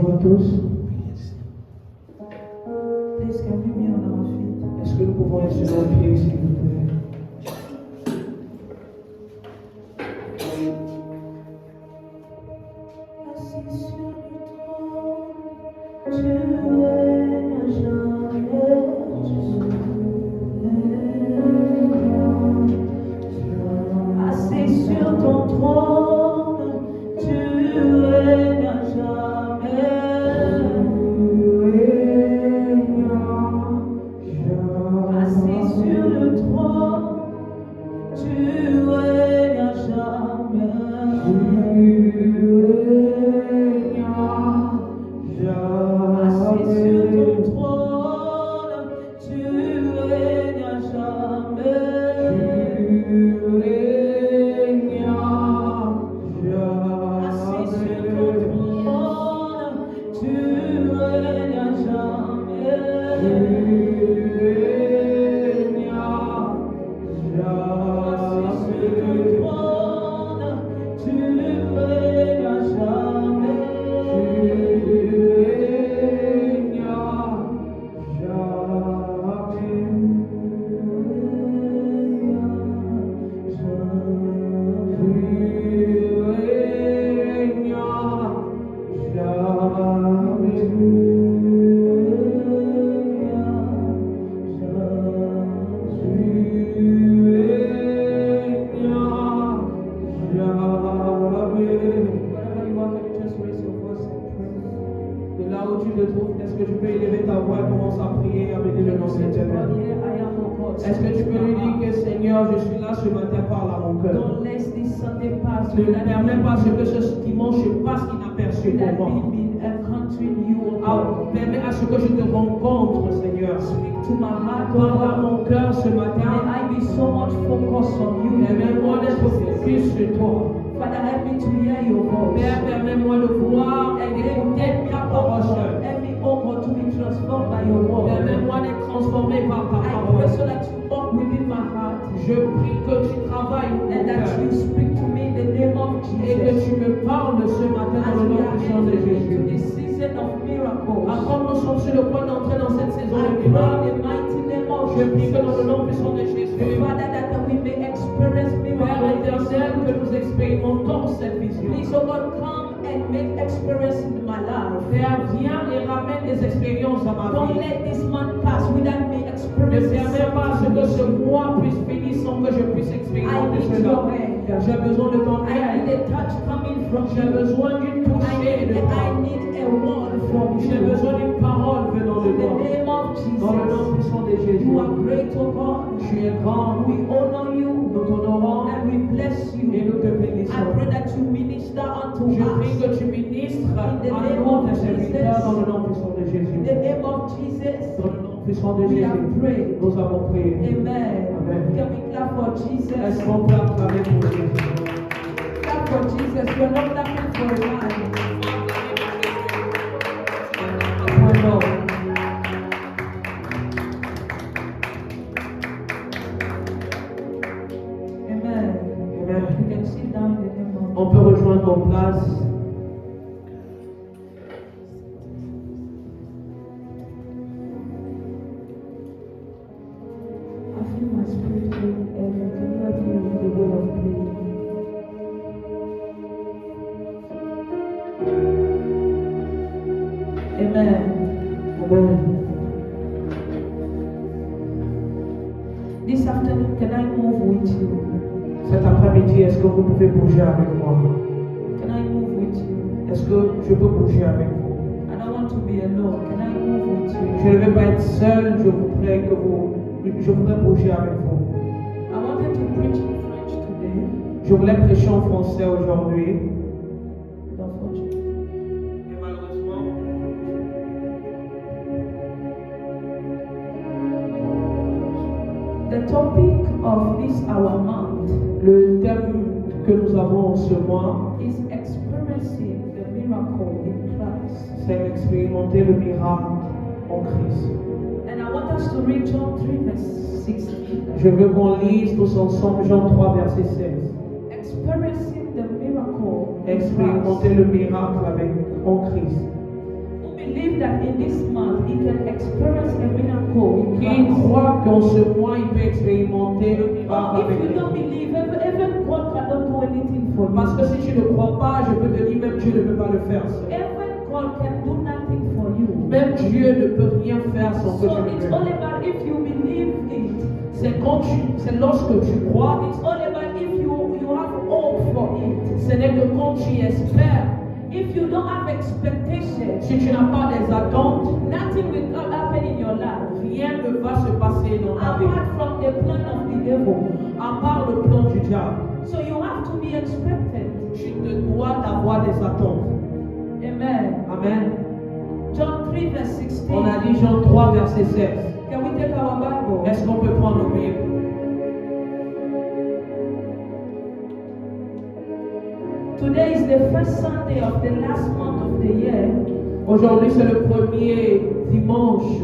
Bonjour à tous. Please, can we be on our feet? Est-ce que nous pouvons être sur nos pieds, s'il vous plaît? Assis sur le trône, tu règnes à jamais. Assis sur ton trône, tu règnes à jamais. Assis sur le trône, tu règnes à jamais. Assis sur ton trône, tu règnes à jamais. Assis sur ton trône, tu règnes à jamais. Assis sur ton trône, tu règnes à jamais. Wherever you are, can you just raise your voice and pray? De là où tu te trouves, est-ce que tu peux élever ta voix et commencer à prier et à bénir le nom de l'Éternel? God, here I am, oh God. Est-ce que tu peux lui dire que Seigneur, je suis là ce matin, parle à mon cœur. Don't let this Sunday pass Ne without permets pas ce que ce dimanche passe inaperçu without pour moi. me being encountering you, oh Ah, God. permets à ce que je te rencontre, Seigneur. Speak to my heart, oh Parle à God. mon cœur ce May matin. I be so much focused on you. Permets-moi d'être focus sur toi. Father, help me to hear your voice. Père, permets-moi de voir et d'écouter ta parole. Help me, oh God, to be transformed by your word. Permets-moi d'être transformé par ta I pray parole. so that you walk within my heart Je prie que tu travailles mon and that cœur you speak to me in the name of et que Jesus. tu me parles ce matin As dans le we nom are puissant de entering into Jésus. this season of miracles, Avant nous sommes sur le point d'entrer dans cette saison I de pray miracles, in the mighty name of je prie que dans le Jesus, nom puissant de Jésus, Father, that we may experience Père miracles. éternel, que nous expérimentons cette vision. Please, oh God, come and make experience in my life. Père, viens et ramène des expériences à ma Don't vie. let this month pass without me Ne experiencing permets pas ce que ce mois puisse finir sans que je puisse I expérimenter need cela. your hand. J'ai besoin de ton I need aide. a touch coming from J'ai you. besoin d'une touchée de toi. I need a word from J'ai you. besoin d'une parole venant de In the toi. name of Dans le nom Jesus, puissant de Jésus. you are great, oh God. Tu es grand. We honor you Nous t'honorons and we bless et you. nous te I bénissons. pray that you minister unto Je prie us. que tu ministres à In the name nous, of tes serviteurs, Jesus. dans le nom puissant de In Jésus. the name of Jesus, Dans le nom puissant de we have Jésus. prayed. Nous avons prié. Amen. Amen. Can we clap for Est-ce Jesus? qu'on peut acclamer pour Jésus? Clap for Jesus. We're not clapping for a man. Point d'ordre. Amen. Amen. You can sit down in the name of On peut rejoindre nos places. I feel my spirit going earlier. Can you help me with the way of praying? Amen. Amen. This afternoon, can I move with you? Cet après-midi, est-ce que vous pouvez bouger avec moi? Can I move with you? Est-ce que je peux bouger avec vous? I don't want to be alone. Can I move with Je you? ne vais pas être seul, je voudrais bouger avec vous. I wanted to preach in French today, Je voulais prêcher en français aujourd'hui. but unfortunately, Et malheureusement, the topic of this our month le thème que nous avons en ce mois, is experiencing the miracle in Christ. c'est expérimenter le miracle en Christ. And I want us to read John 3, verse 16. Je veux qu'on lise tous ensemble Jean 3, verset 16. Experiencing the miracle in Expérimenter Christ. le miracle en Christ. that in this month he can experience a miracle in Qui Christ? croit qu'en ce mois, il peut expérimenter le miracle Or avec if you lui? don't believe, even God cannot do anything for you. Parce que si tu ne crois pas, je peux te dire, même Dieu ne peut pas le faire seul. Even God can do nothing for you. Même Dieu ne peut rien faire sans que So tu it's le all fasses. about if you believe it. C'est lorsque tu crois, It's all about if you have hope for it. ce n'est que quand tu espères. If you don't have expectation, Si tu n'as pas des attentes, nothing will happen in your life. rien ne va se passer dans ta vie. Apart from the plan of the devil. À part le plan du diable, So you have to be expectant. tu te dois d'avoir des attentes. Amen. Amen. John 3 verse 16. On a dit Jean 3, verset 16. Can we take our Bible? Est-ce qu'on peut prendre nos Bibles? Today is the first Sunday of the last month of the year. Aujourd'hui, c'est le premier dimanche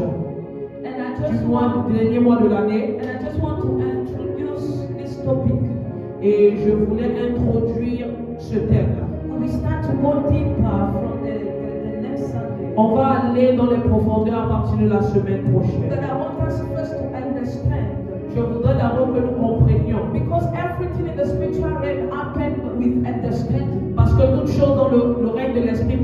And I du just want dernier mois de l'année. to introduce this topic. Et je voulais introduire ce thème. We will start to go deeper from the next Sunday. On va aller dans les profondeurs à partir de la semaine prochaine. But I want us first to understand. Je voudrais d'abord que nous comprenions. Because everything in the spiritual realm happened with understanding. Parce que toute chose dans le règne de l'esprit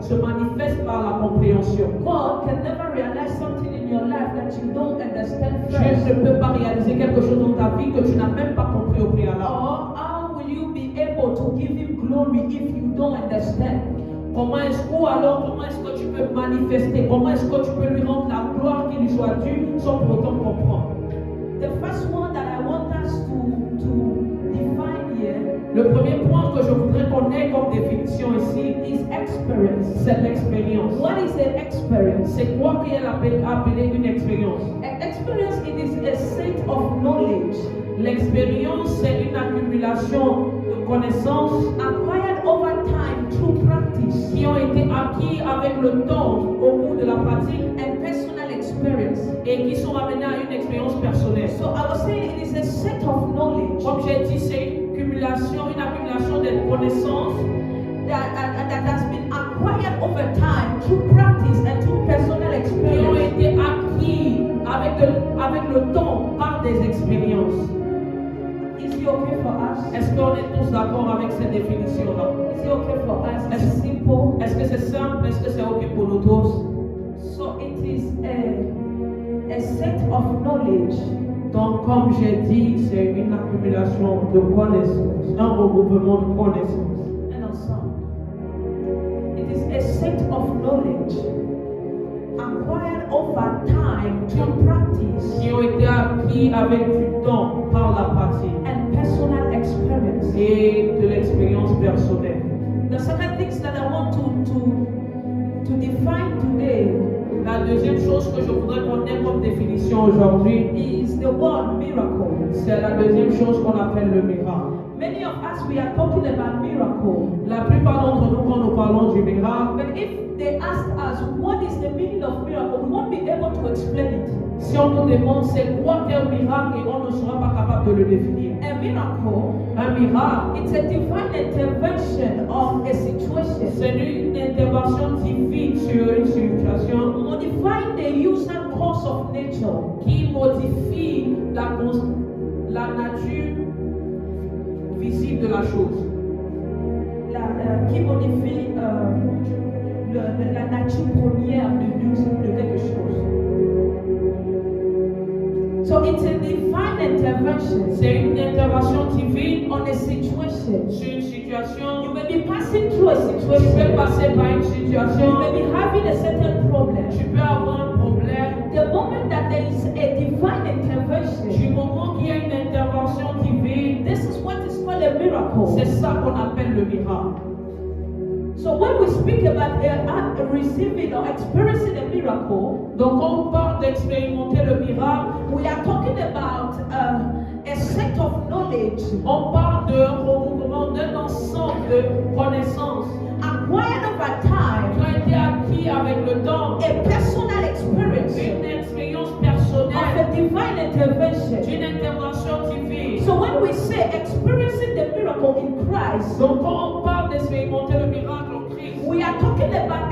se manifeste par la compréhension. God can never realize something in your life that you don't understand Dieu first. ne peut pas réaliser quelque chose dans ta vie que tu n'as même pas compris au préalable. Or how will you be able to give him glory if you don't understand? Comment est-ce que tu peux manifester? Comment est-ce que tu peux lui rendre la gloire qui lui soit due sans pour autant comprendre? The first one that I want us to define here Le premier point que je voudrais qu'on ait comme définition ici, is experience. c'est l'expérience. What is an experience? C'est quoi qu'elle appelé une expérience? An experience, it is a set of knowledge L'expérience, c'est une accumulation de connaissances acquired over time through practice qui ont été acquis avec le temps au cours de la pratique and personal experience. et qui sont amenés à une expérience personnelle. So I was saying it is a set of knowledge Comme j'ai dit, c'est une accumulation de connaissances that has been acquired over time through practice and through personal qui ont experience. été acquis avec le temps par des expériences. Is it okay for us? Est-ce qu'on est tous d'accord avec cette définition-là? Is it okay for us? Is it simple? Est-ce que c'est simple? Est-ce que c'est OK pour nous tous? So it is a set of knowledge Donc, comme j'ai dit, c'est une accumulation de connaissances, un regroupement de connaissances. and ensemble. It is a set of knowledge acquired over time through practice Qui ont été acquis avec du temps par la pratique and personal experience. et de l'expérience personnelle. The second thing that I want to define today La deuxième chose que je voudrais qu'on ait comme définition aujourd'hui, is the word miracle. c'est la deuxième chose qu'on appelle le miracle. Many of us, we are talking about miracle. La plupart d'entre nous, quand nous parlons du miracle, But if they ask us what is the meaning of miracle, we won't be able to explain it. si on nous demande c'est quoi qu'un miracle et on ne sera pas capable de le définir. A miracle, Un miracle, it's a divine intervention of a situation, c'est une intervention divine sur une situation modifying the usual course of nature qui modifie la nature visible de la chose. qui modifie la nature première de quelque chose. So it's a divine intervention C'est une intervention divine on a situation. sur une situation. You may be passing through a Tu peux situation. passer par une You situation, may be having a certain problem. tu peux avoir un problème. The moment that there is a divine Du intervention, moment qu'il y a une intervention divine, this is what is called a miracle. c'est ça qu'on appelle le miracle. So when we speak about receiving or experiencing a miracle, Donc quand on parle d'expérimenter le miracle, we are talking about a set of knowledge on parle d'un regroupement, d'un ensemble de connaissances acquired over qui time, ont été acquis avec le temps, a personal experience une expérience of personnelle, a divine intervention. d'une intervention divine. So when we say experiencing the miracle in Christ, Donc quand on parle d'expérimenter le miracle en Christ, we are talking about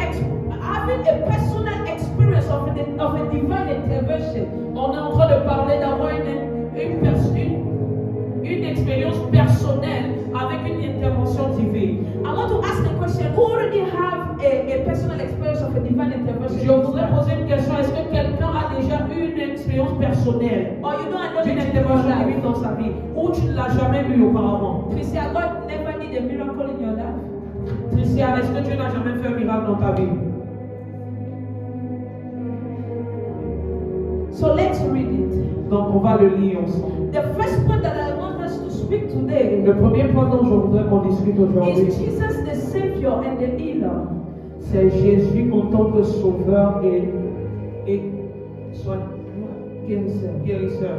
having having a personal experience of a divine intervention. On est en train de parler d'avoir une expérience personnelle avec une intervention divine. I want to ask a question. Who already have a personal experience of a divine intervention? Je voudrais poser une question. Est-ce que quelqu'un a déjà eu une expérience personnelle Or you don't know d'une intervention divine dans sa vie ou tu ne l'as jamais eu auparavant? Tricia, God never did a miracle in your life. Tricia, est-ce que Dieu n'a jamais fait un miracle dans ta vie? So let's read it. Donc on va le lire ensemble. The first point that I want us to speak today Le premier point dont je voudrais qu'on discute aujourd'hui, is Jesus the Savior and the healer. c'est Jésus en tant que sauveur et guérisseur.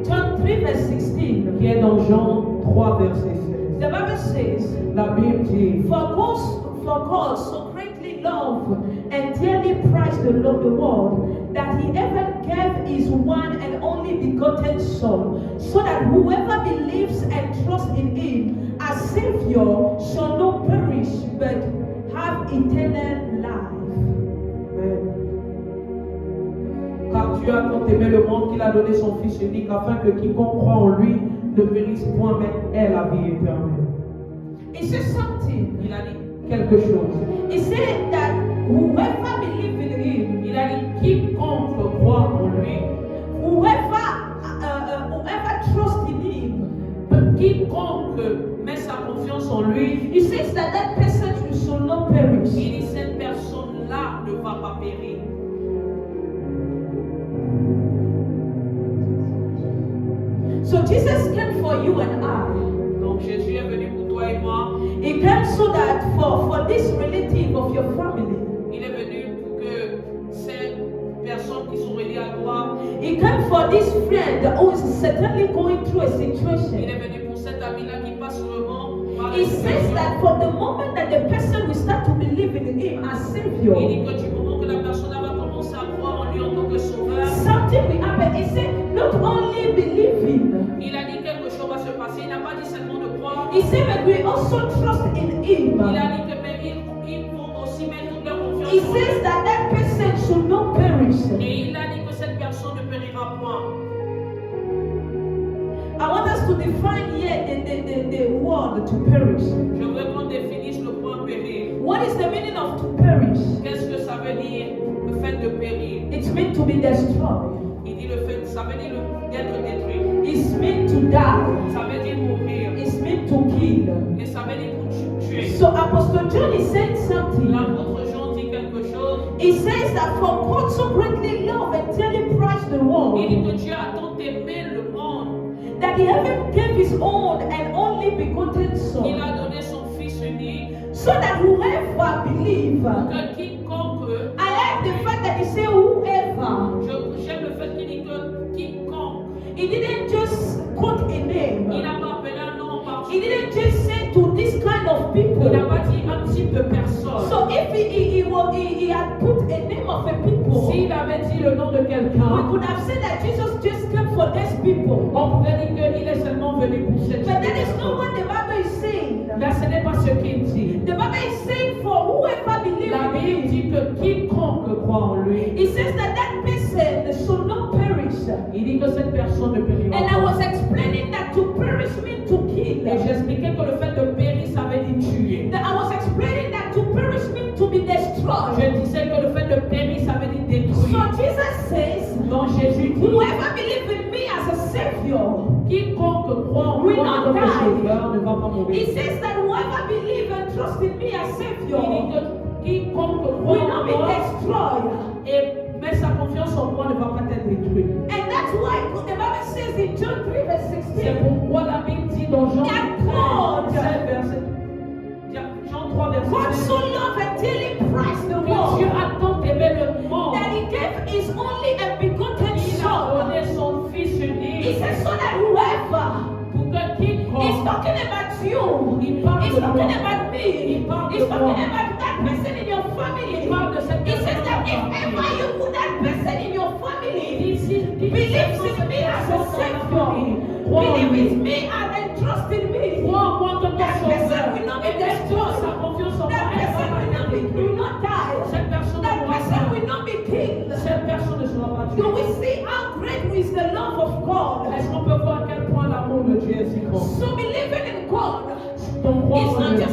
John 3 verse 16. Qui est dans Jean 3 verset 16. The Bible says, La Bible dit, For God so greatly loved and dearly prized the world that he ever gave his one and only begotten Son, so that whoever believes and trusts in him as Savior shall not perish but have eternal life. Amen. Car Dieu a tant aimé le monde qu'il a donné son Fils unique afin que quiconque croit en lui ne périsse point mais ait la vie éternelle. It says something. Il a dit quelque chose. It said that whoever believes in him, Il a dit quiconque croit en lui, whoever trusts in him, quiconque met sa confiance en lui, it says that that person shall not perish. il dit cette personne-là ne va pas périr. So Jesus came for you and I. Donc Jésus est venu pour toi et moi. He came so that for this relative of your family. Il est venu pour que ces personnes qui sont reliées à toi. He came for this friend who is certainly going through a Il situation. est venu pour cet ami-là qui passe sûrement par He une says situation. that for the moment that the person will start to believe in him as Il Savior, dit que du moment que la personne va commencer à croire en lui en tant que sauveur, something will happen. He said, not only believing. il a dit quelque chose va se passer. Il n'a pas dit seulement de croire. He said that we also trust in him. Il a dit que même ils vont aussi mettre toute leur confiance He en lui. says that that person should not perish. Et il a dit que cette personne ne périra point. I want us to define here the word to perish. Je veux qu'on définisse le point périr. What is the meaning of to perish? Qu'est-ce que ça veut dire, le fait de périr? It's meant to be destroyed. Il dit le fait, ça veut dire d'être détruit. It's meant to die. Ça veut dire mourir. It's meant to kill. Et ça veut dire pour tuer. So Apostle John is saying something. L'apôtre Jean dit quelque chose. He says that for God so greatly loved and dearly prized the Il world dit que Dieu a tant aimé le monde. that he even gave his own and only begotten Il Son, a donné son Fils unique. so that whoever believes. Que quiconque, I like the fact that he said whoever. j'aime le fait qu'il dit que quiconque, He didn't just quote a il name. n'a pas appelé un nom en He particulier. didn't just say to this kind of Il people. n'a pas dit un type de personne. So if he had put a name of a people, S'il avait dit le nom de we quelqu'un, could have said that Jesus just came for these people. on pouvait dire qu'il est seulement venu pour cette But that is not personne. what the Bible is saying. Mais ce n'est pas ce qu'il dit. The Bible is saying for whoever believes La in Bible him. dit que quiconque croit en lui, It says that that person should not perish. il dit que cette personne ne périra And I pas. was explaining that to perish means to kill. Et j'expliquais que le fait de périr, ça veut dire tuer. That I was explaining that to perish means to be destroyed. Je disais que le fait de périr, ça veut dire So détruire. Jesus says, Donc Jésus dit, whoever believes in me as a Savior, quiconque croit en will moi en not tant que die. sauveur ne va pas he mourir. says that whoever believes and trusts in me as Il Savior dit que quiconque will croit not en be moi destroyed. et met sa confiance en moi ne va pas être détruit. And that's why the Bible says in John 3 verse C'est 16, pourquoi la Bible dit dans Jean That God- 13, verset, Jean 3 verset God 16, so loved and dearly prized the que Dieu world a tant aimé le monde, that he gave his only and begotten il a Son. donné son Fils He unique says so that whoever pour que is quiconque, talking about you, il parle he's de talking moi, about me, il parle he's de talking moi, about that person in your il family. parle de cette He says personne that dans if ta ever vie. you put that person in your family, Believes believes in me as a Savior, believes in me and trust in me, crois en moi comme ton that person sauveur will not et be mets toute sa destroyed. confiance en moi, That elle va person pas will être not détruite. die. Cette personne That ne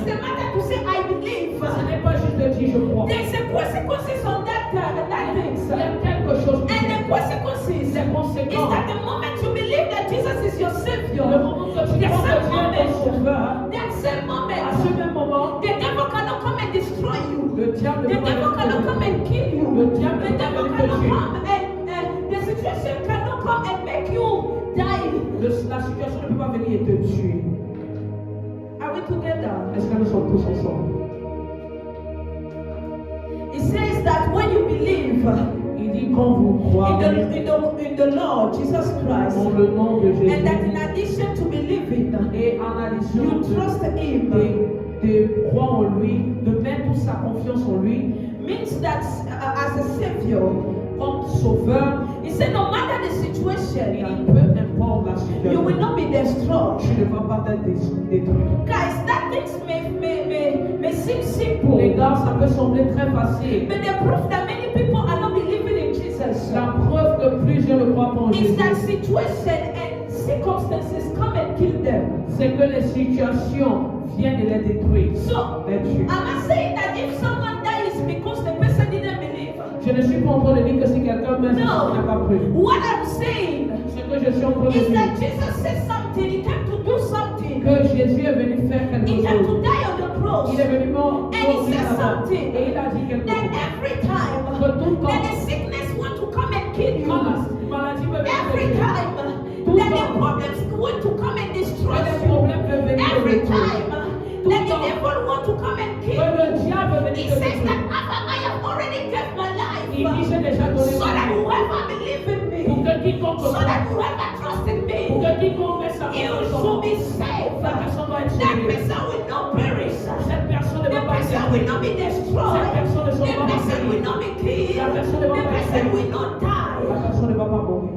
a matter to say I believe. Ce n'est pas juste de dire je crois. There's a consequences on that things. Il y a quelque chose And the consequences les is conséquences. that the moment you believe that Jesus is your Le Savior, moment que tu crois que Dieu est ton sauveur, that same à moment, ce même moment, the devil cannot come and destroy you. le diable The ne peut devil cannot come pas and kill you. Le diable The ne devil peut pas cannot tuer. come and the situation cannot come and make you die. La situation ne peut pas venir et te tuer. Are we together? Est-ce que nous sommes tous ensemble? It says that when you believe Il dit quand vous croyez in the Lord Jesus Christ, dans le nom de Jésus and that in addition to believing, et en addition you trust Him, de croire en lui, de mettre toute sa confiance en lui, means that as a Savior, comme sauveur, He said no matter the il situation, dit peu importe la you will situation, not be destroyed. tu ne vas pas être détruit. Guys, that things may seem simple, Les gars, ça peut sembler très facile. but the proof that many people are not believing in Jesus La preuve que plusieurs ne croient pas en is Jésus, that situation and circumstances come and kill them. c'est que les situations viennent de les détruire, So, les tuer. am I saying that if someone dies because the person didn't believe? Je ne suis pas en train de dire que si quelqu'un meurt, c'est parce qu'il n'a pas cru. What I'm saying Ce que je suis en train de is dire, that Jesus said something. He came to do something. que Jésus est venu faire quelque He came to chose. die on the cross. Il est venu mort And he mourir said là-bas. something. Et il a dit quelque Then chose. every time Que tout le that temps, the sickness want to come and kill you, quand la maladie peut every venir, time that the problems want to come and destroy que les you, problèmes peuvent venir every te time détruire. that the devil want to come and Que kill you, le diable veut he venir te says that détruire. I have already gave my Il dit, life j'ai déjà donné so ma that vie. whoever believes in Pour me, que quiconque so croit, that whoever trusts in pour me, que quiconque met sa you confiance en should moi, be saved. la personne va être That sauvée. person will not perish. Cette personne ne The va pas person être will détruite. not be destroyed. Cette personne ne The sera pas person will détruite. not be killed. La personne ne va The pas être person tuée. will not die. La personne ne va pas mourir.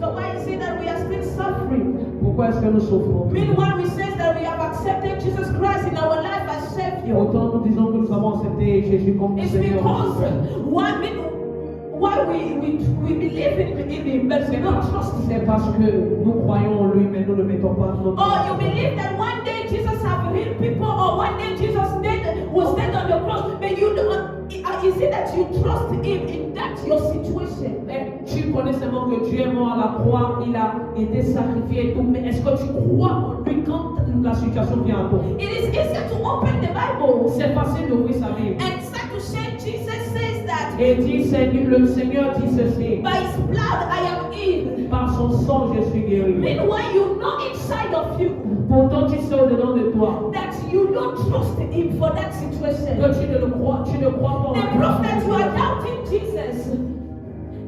So why is it that we are still suffering? Pourquoi est-ce que nous souffrons? Meanwhile, we say that we have accepted Jesus Christ in our life as Savior. Autant nous disons que nous avons accepté Jésus comme It's Seigneur. because why we believe in Him, but we don't trust Him. C'est parce que nous croyons en lui, mais nous ne mettons pas notre Or you believe that one day Jesus have healed people, or one day Jesus was dead on the cross, but you don't. Is it that you trust Him in that your situation? Et tu connais seulement que Dieu est mort à la croix, il a été sacrifié et tout, mais est-ce que tu crois en lui quand la situation vient à toi? It is easy to open the Bible C'est facile d'ouvrir sa Bible. and start to say Jesus says that Et dit, le Seigneur dit ceci, by His blood I am healed. par son sang je suis guéri. Meanwhile, you know inside of you Pourtant tu sais au-dedans de toi that you don't trust Him for that situation. que tu ne crois pas en The lui. proof that you are doubting Jesus.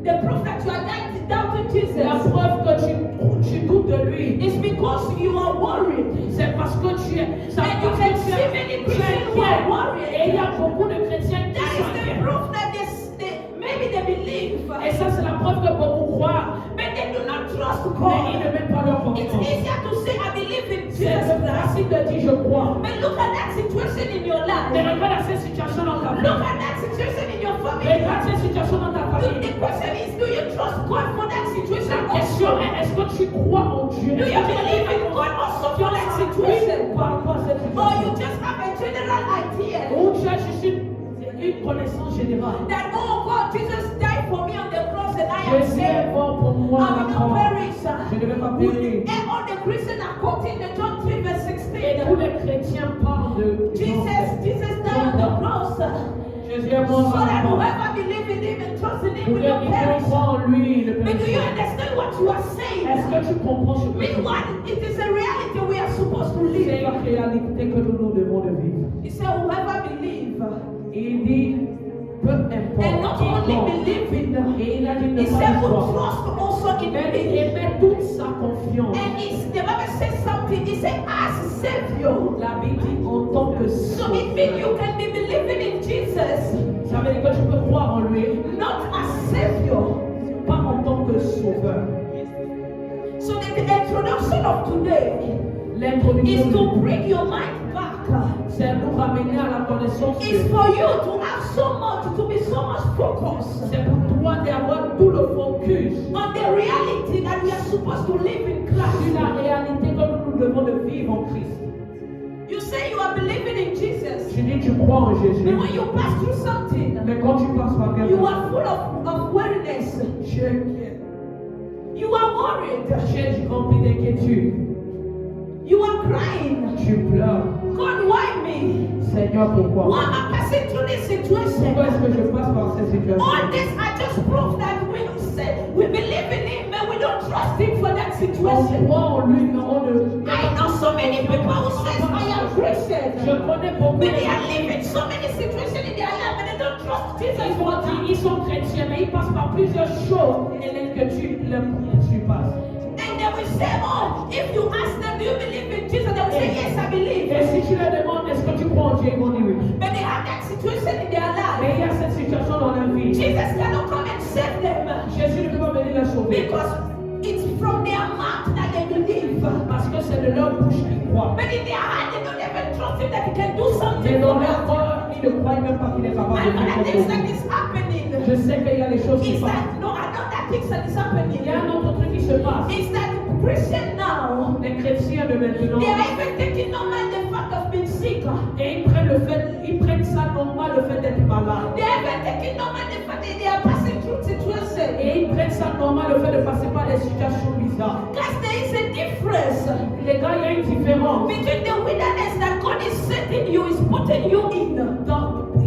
The proof that you are doubting Jesus La preuve que tu doutes de lui, is because you are worried. c'est parce que tu es. And you can see many Christians who are worried. Et il y a beaucoup de chrétiens qui That sont is the inquiets. proof that maybe they believe, Et ça, c'est la preuve que beaucoup croient, but they do not trust mais ils ne God. mettent pas leur It's confiance. easier to say I believe in C'est Jesus Christ. facile de dire je crois. But look at that situation in your Mais life. regarde cette situation dans ta Look vie. at that situation in your family. Regarde cette situation dans ta famille. The question is, do you trust God for that situation? La question Also? est, est-ce que tu crois en Dieu? Do you believe in God also for that situation? Par rapport à cette Or you situation. just have a general idea Ou tu as juste une connaissance générale. that, oh God, Jesus died for me on the cross and I am Jésus est saved. mort pour moi à I la will not croix. perish. Je ne vais pas périr. And all the Christians are quoting the John 3 verse Et 16. tous les chrétiens parlent de Jesus died on the cross so Jésus est mort à la that croix. whoever believes in Him and trusts in Him Pour will que not quiconque perish. croit en lui ne But do you périsse pas. understand what you are saying? Est-ce que tu comprends ce que je dis? Meanwhile, it is a reality we are supposed to C'est live. la réalité que nous devons de vivre. He said, whoever believes, Il dit, peu importe. and not only quiconque. believe in, Et il a dit ne he said, pas who croire. trust also in Mais me. il met toute sa confiance. And the Bible says something. He said, as Savior. La Bible dit en tant que So sauveur. it means you can be believing in Jesus, Ça veut dire que tu peux croire en lui, not as Savior. pas en tant que sauveur. So the introduction of today is L'introduction, to bring your mind back. c'est nous ramener à la connaissance de It's for you to have so much, to be so much focused C'est pour toi d'avoir tout le focus on the reality that we are supposed to live in sur Christ. la réalité que nous devons de vivre en Christ. You say you are believing in Jesus. Tu dis tu crois en Jésus. But when you pass through something, Mais quand tu passes par quelque you chose, are full of weariness. tu es inquiet. You are worried. Tu es rempli d'inquiétude. You are crying. Tu pleures. God, why me? Seigneur, pourquoi? Why am I passing through this situation? Pourquoi est-ce que je passe par cette situation? All this I just proved that we say we believe in Him, but we don't trust Him for that On situation. croit en lui, mais on ne... I know so many people who say I am Je Christian, connais beaucoup but de they are gens living so many situations in their life, and they don't trust Jesus qui for vont dire that. ils sont chrétiens, mais ils passent par plusieurs choses et là que tu passes. And they will say, oh, if you ask them, do you believe in Jesus? They will say, yes, I believe. Et si tu leur demandes est-ce que tu crois en Dieu, ils vont dire oui. But they have that situation in their life. Mais il y a cette situation dans la vie. Jesus cannot come and save them Jésus ne peut pas venir la sauver. because it's from their mouth that they believe. Parce que c'est de leur bouche qu'ils croient. But in their heart, they don't even trust Him that He can do Mais something dans for leur them. cœur, ils ne croient même pas qu'il est capable de And one of the faire things quelque that chose. is happening Je sais qu'il y a des choses qui is passent. that, no, another thing that is happening Il y a un autre truc qui se passe. is that Christians now, Les chrétiens de maintenant, they are even taking normal the fact of being sick. et ils prennent ça normal le fait d'être malade. They are even taking normal the fact that they are passing through situations. Et ils prennent ça normal le fait de passer par des situations bizarres. Because there is a difference Les gars, il y a une différence. between the wilderness that God is setting you, is putting you in,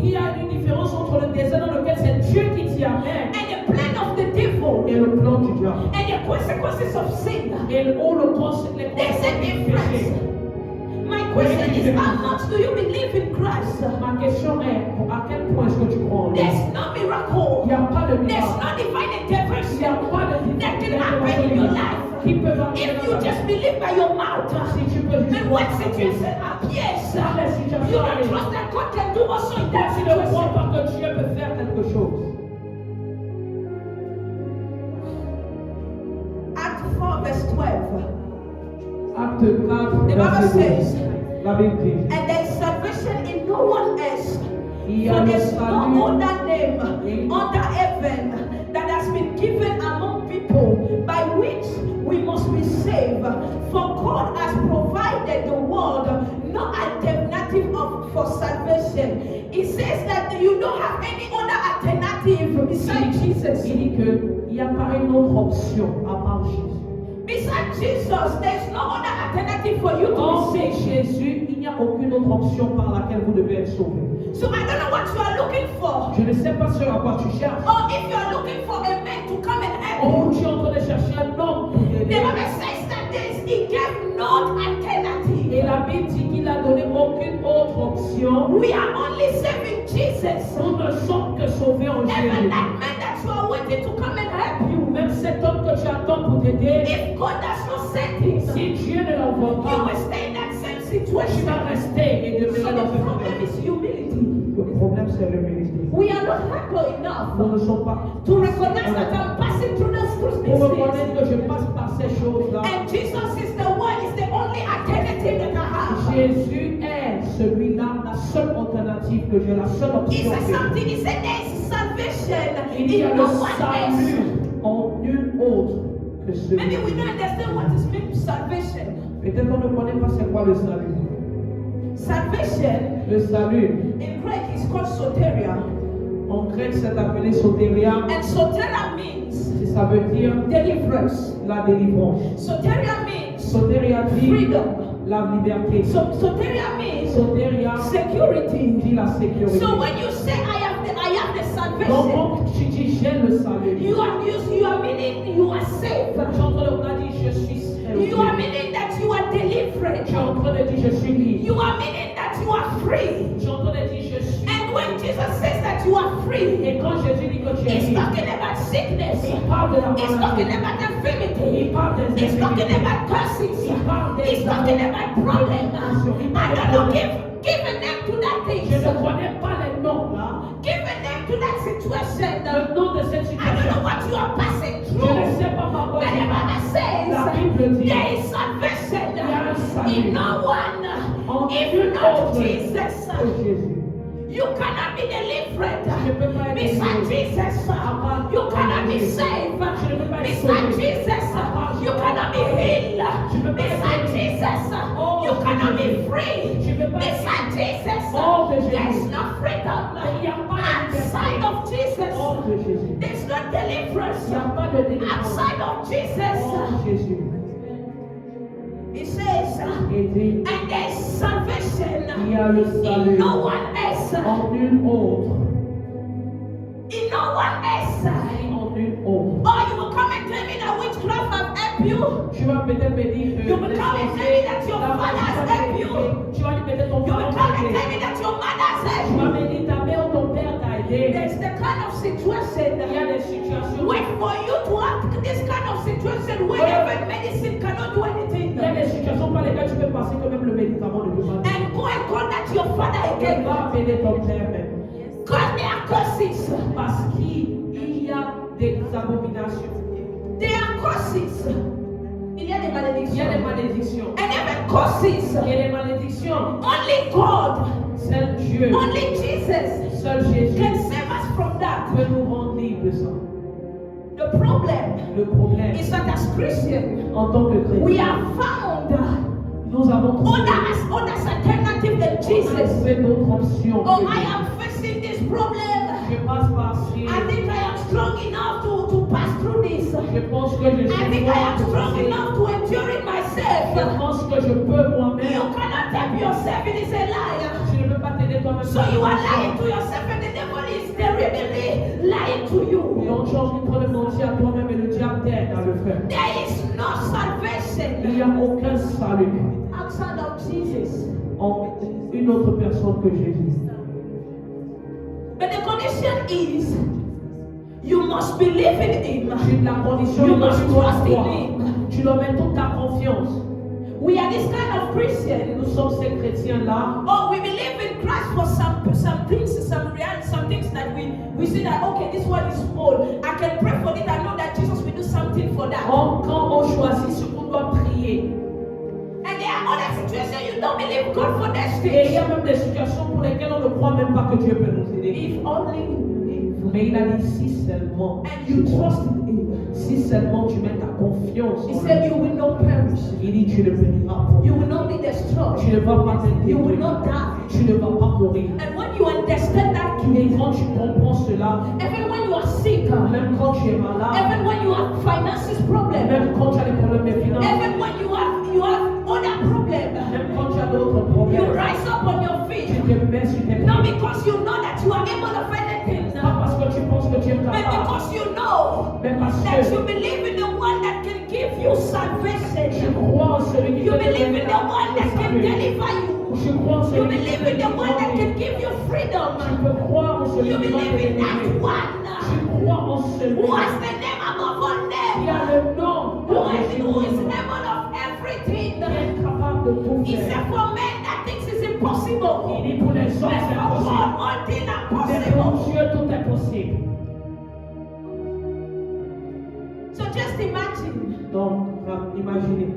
Il y a une différence entre le désert dans lequel c'est Dieu qui t'y amène and the plan of the devil, et le plan du diable. and the consequences of sin. Et les There's a conséquences du difference. péché. My question is, how much do you believe in Christ? Ma question est, à quel point est-ce que tu crois en lui? There's no Il miracle. n'y a pas de There's miracle. no divine Il n'y a intervention pas de that can happen in your life qui peut arriver if dans you ta vie. just believe by your mouth. Si tu peux juste And croire when en Dieu. situation appears, Dans les situations you don't arrivent. trust that God can do also in that Tu ne crois situation. pas que Dieu peut faire quelque chose. Act 4 verse 12. Acte 4, The Bible verset says, 12. La Bible dit, and there is salvation in no one else. il y a For le there's no salut. other name under heaven that has been given among people by which we must be saved. For God has provided the world no alternative for salvation. It says that you don't have any other alternative besides Jesus. Il dit qu'il n'y a pas une autre option à part Jésus. Besides Jesus, there's no other alternative for you to Hors be saved. Jésus, il n'y a aucune autre option par laquelle vous devez être sauvé. So I don't know what you are looking for. Je ne sais pas ce à quoi tu cherches. Or if you are looking for a man to come and help you. Ou tu es en train de chercher un homme pour The t'aider. Bible says that he gave no alternative. Et la Bible dit qu'il n'a donné aucune autre option. We are only saving Jesus. Nous ne sommes que sauvés en Even Jésus. that man that you are waiting to come and help you. Même cet homme que tu attends pour t'aider, If God does not send him, si Dieu ne l'envoie you pas, will stay in that same tu situation. vas rester et So demeurer dans the ce problem problème. is humility. Le problème, c'est l'humilité. We are not humble enough Nous ne sommes pas to recognize that I'm passing through pour these things. reconnaître que je passe par ces choses-là. And Jesus is the one, is the only alternative that I have. Jésus est celui-là, la seule alternative que j'ai, la seule He option said que j'ai. something, he said there is salvation Il y a in le no one salut else. en nul autre que celui. Maybe we don't understand what is meant salvation. Peut-être on ne connaît pas c'est quoi le salut. Salvation Le salut, in Greek is called soteria. en grec, c'est appelé soteria. And soteria means Et ça veut dire deliverance. la délivrance. Soteria means Soteria dit freedom. la liberté. Soteria means Soteria security. dit la sécurité. So when you say I have the Donc salvation, quand tu dis j'ai le salut, you are meaning you are safe. tu es en train de dire je suis sauvé. You are meaning that you are delivered. Tu es en train de dire je suis libre. You are meaning that you are free. Tu es en train de dire je suis. And when Jesus says that you are free, Et quand Jésus dit que tu es he's libre, talking about sickness. il parle de la He's talking maladie. about Il infirmity. parle des He's talking infirmités. about curses. Il parle des He's talking about problems. Il I parle don't des know, problèmes. give a name to that Je thing. ne connais pas les noms là. Give a name to that situation. Le nom de cette I don't situation. know what you are passing Je ne through. sais pas par quoi But the tu Bible passes. says La Bible dit there is salvation il y a un salut in no one. en If nul not autre Jesus, que Jésus. you cannot be delivered. Je ne peux pas être Beside délivré. Jesus, you cannot be saved. Beside Jesus, you cannot be healed. Beside Jesus, you cannot be free. pas Beside Jesus, hors de there is Jésus. no freedom. Il n'y a pas de Outside of Jesus, hors de Jésus. there's no Il deliverance. n'y a pas de délivrance Outside of Jesus, hors de Jésus. he says, Et dit, and there's salvation il y a le in salut no one else. en nul autre. In no one else. En nul autre. Oh, you will come and tell me that witchcraft have helped you. Tu vas peut-être me dire que You will come and tell me that your father has helped you. Tu vas dire peut-être ton You will père come t'a and tell aidé. me that your mother has Tu helped vas you. me dire ta mère ou ton père t'a aidé. There's the kind of situation. Il y a des situations. Wait for you to have this kind of situation where even medicine cannot do anything. Il y a des situations par lesquelles tu peux passer que même le médicament ne peut pas. And go and call that your father Tu again. vas appeler ton père même. Because they are curses. Parce qu'il y a des abominations. They are curses. Il y a des Il y a des malédictions. malédictions. And even curses. Il y a des malédictions. Only God, Seul Dieu, only Jesus seul Jésus can save us from that. peut nous rendre libres de ça. The problem Le problème, is that as Christians, en tant que we chrétien, have found nous avons trouvé others alternative than Jesus. d'autres options. Oh, I am facing this problem. Je passe par ci. I think I am strong enough to pass through this. Je pense que je I suis think I am fort. strong enough to endure it Je myself. pense que je peux You moi-même. cannot help yourself. It is a lie. Tu ne peux pas t'aider toi-même. So you are lying to yourself, and the devil is terribly lying to you. Donc tu es en train de mentir à toi-même et le diable t'aide à le faire. There is no Il salvation n'y a aucun salut outside of Jesus. en une autre personne que Jésus. But the condition is you must believe in him. C'est la condition You que must tu dois trust in croire. him. Tu dois mettre toute ta confiance. We are this kind of Christian. Nous sommes ces chrétiens-là. Oh, we believe in Christ for some things, some things that we see that okay, this one is small. I can pray for it. I know that Jesus will do something for that. Quand on choisit ce qu'on doit prier, And there are other situations you don't believe God for that et il y stage. a même des situations pour lesquelles on ne croit même pas que Dieu peut nous aider. If only you believe Mais il a dit si seulement and tu you crois, trust in him. si seulement tu mets ta confiance He en said lui. you will not perish. Il dit tu ne périras pas. You will not be destroyed. Tu ne vas pas être You will détruit. not die. Tu ne vas pas mourir. And when you understand that Et case, quand tu comprends cela, even when you are sick, même quand tu es malade, even when you have finances problem, même quand tu as des problèmes de finances, even when you have other problem, même quand tu as d'autres you problèmes, rise up on your tu feet. te mets sur tes Not pieds. because you know that you are able to find anything, Pas parce que tu penses que tu es but capable, because you know mais parce that you que believe in the one that can give you tu salvation. crois en celui qui You te believe in donne the one that can salut. deliver you. Tu crois en You celui qui believe te in the one that can donne. give you Tu freedom. peux croire en celui You qui va te believe in that délivrer. one. Tu crois en celui What's the name above all qui a names? le nom Who is qui able of everything? est capable de tout He said faire. for men that thinks it's Il impossible. dit pour les hommes But c'est for possible. God all things are Mais pour possible. Dieu tout est possible. So just imagine Donc imaginez,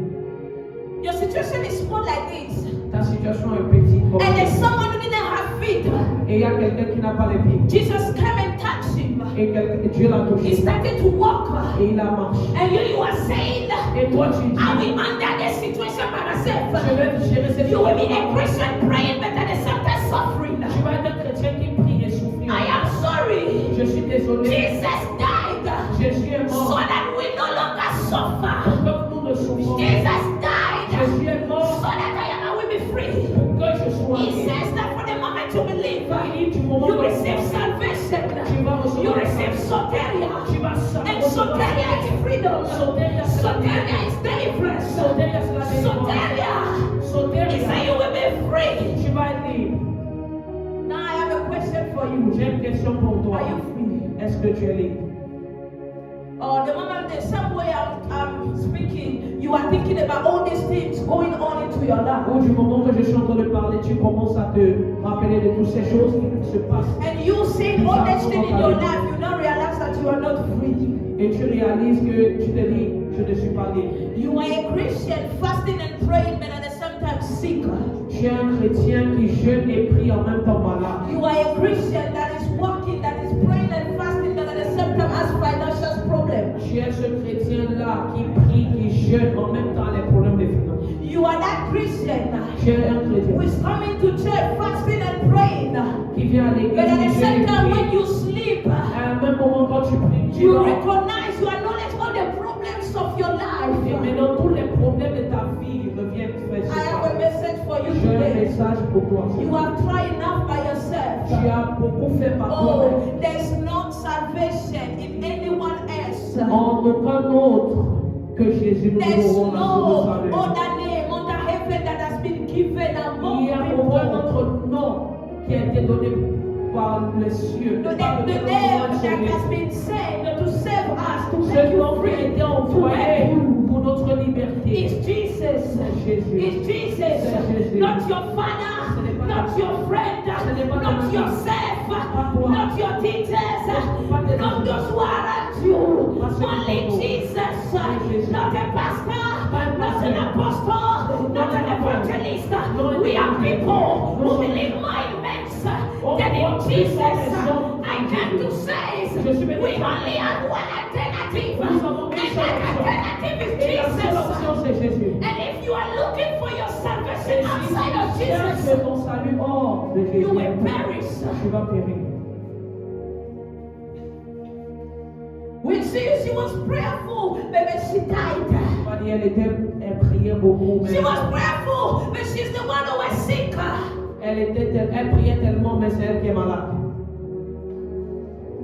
your situation is small like this. ta situation est petite comme And there's ça. someone who didn't have feet. Et il y a quelqu'un qui n'a pas les pieds. Jesus came and touched him. Et Dieu l'a He touché. started to walk. Et il a marché. And you are saying, Et toi tu dis, I will handle this situation by je myself. vais gérer cette You will be a situation. Christian praying, but at the same time suffering. Tu vas être un chrétien qui prie et souffre. I am sorry. Je suis désolé. Jesus died Jésus est so mort. that we no longer suffer. Pour que nous ne souffrons. Jesus died Jésus est so mort that I will be free. pour que je sois He libre. says that for the moment you believe, Il dit du moment you où receive salvation. tu vas recevoir You la receive salvation. soteria. Tu vas And recevoir la soteria is freedom. Soteria, c'est la Soteria liberté. is deliverance. Soteria, c'est la délivrance. Soteria. He Soteria, said you will be free. tu vas être libre. Now I have a question for you. J'ai une question pour toi. Are you free? Est-ce que tu es libre? Or the moment the same way I'm speaking, you are thinking about all these things going on into your life. Ou du moment que je suis en train de parler, tu commences à te rappeler de toutes ces choses qui se passent. And you seeing all these things in your life, you now realize that you are not free. Et tu réalises que tu te dis, je ne suis pas libre. You are a Christian fasting and praying, but at the same time sick. Tu es un chrétien qui jeûne et prie en même temps malade. You are a Christian that is working, that is praying and fasting, but at the same time has financial problems. Tu es ce chrétien-là qui prie, qui jeûne en même temps les problèmes de finances. You are that Christian Tu es un chrétien who is coming to church, fasting and praying. qui vient à l'église. But at the same time, et when you sleep, à un même moment, quand tu pries, tu you dors. recognize, you acknowledge all the problems of your Et life. maintenant, tous les problèmes de ta vie reviennent frère sur I have toi. a message for you J'ai un today. message pour toi. You have tried enough by yourself. Tu as beaucoup fait par toi-même. Oh, there's no salvation in anyone else. En aucun autre que Jésus nous There's aurons la source de no salut. other name under heaven that has been given Il among n'y a aucun people. autre nom qui a été donné par les cieux. The par name lequel nous that pouvons être has sauvés. been sent to save us, to Ce make you nom qui a free, été to envoyé make you. pour notre liberté. It's Jesus. C'est Jésus. It's Jesus. C'est Jésus. Not your father, not your friend, not yourself, not your teachers, not those who are around you. Only Jesus. Not a pastor, not an apostle, not an evangelist. We are people who believe more in men than in Jesus. I came to say we only have one alternative, and that alternative is Et la seule Jesus. option, c'est Jésus. And if you are looking for your Et salvation si outside of tu cherches Jesus, ton salut hors de you Jésus, will perish. tu vas périr. We see she was prayerful, but she died. Elle priait beaucoup, mais She was prayerful, but she's the one who was sick. elle priait tellement, mais c'est elle qui est malade.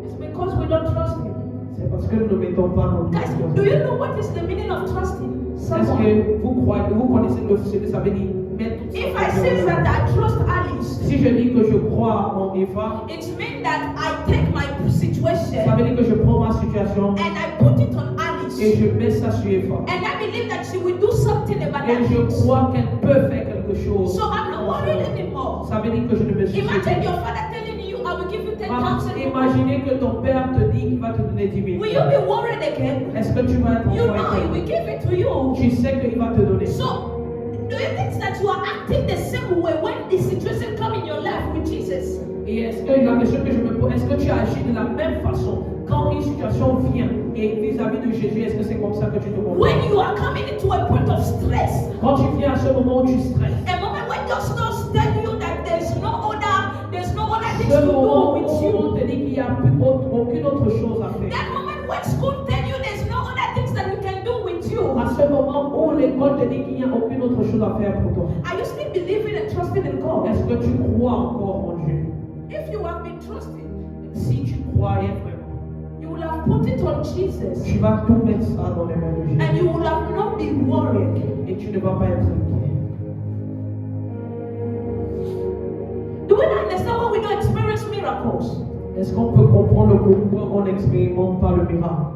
It's because we don't trust Him. C'est parce que nous ne mettons pas notre Guys, confiance. do you know what is the meaning of trusting Est-ce someone? que vous connaissez ce que ça veut dire mettre toute If sa I say confiance en that I trust Alice, Si je dis que je crois en Eva, it means that I take my situation ça veut dire que je prends ma situation and I put it on et Alice. je mets ça sur Eva. And I believe that she will do something about Et that. je crois qu'elle peut faire quelque chose. So I'm not worried anymore. Ça veut dire que je ne me suis Imagine your father telling you, I will give you 10,000. Imaginez que ton père te dit qu'il va te donner 10 000. Will you be worried again? Est-ce que tu vas être You know he envoyé? will give it to you. Tu sais qu'il va te donner. So, do you think that you are acting the same way when the situation comes in your life with Jesus? Et est-ce que la question que je me pose, est-ce que tu agis de la même façon quand une situation vient et vis-à-vis de Jésus, est-ce que c'est comme ça que tu te comportes? When you are coming into a point of stress, Quand tu viens à ce moment où tu stresses, a moment when your nurse tell you that there's no other thing ce to moment do où with you. on te dit qu'il n'y a plus aucune autre chose à faire. That moment when school tell you there's no other things that we can do with you. À ce moment où l'école te dit qu'il n'y a aucune autre chose à faire pour toi, Are you still believing and trusting in God? est-ce que tu crois encore en Dieu? If you have been trusting, Si tu croyais vraiment, you will have put it on Jesus. tu vas tout mettre ça dans les mains de Jésus And you will have not been worried. et tu ne vas pas être inquiet. Do we not understand why we don't experience miracles? Est-ce qu'on peut comprendre pourquoi on n'expérimente pas le miracle?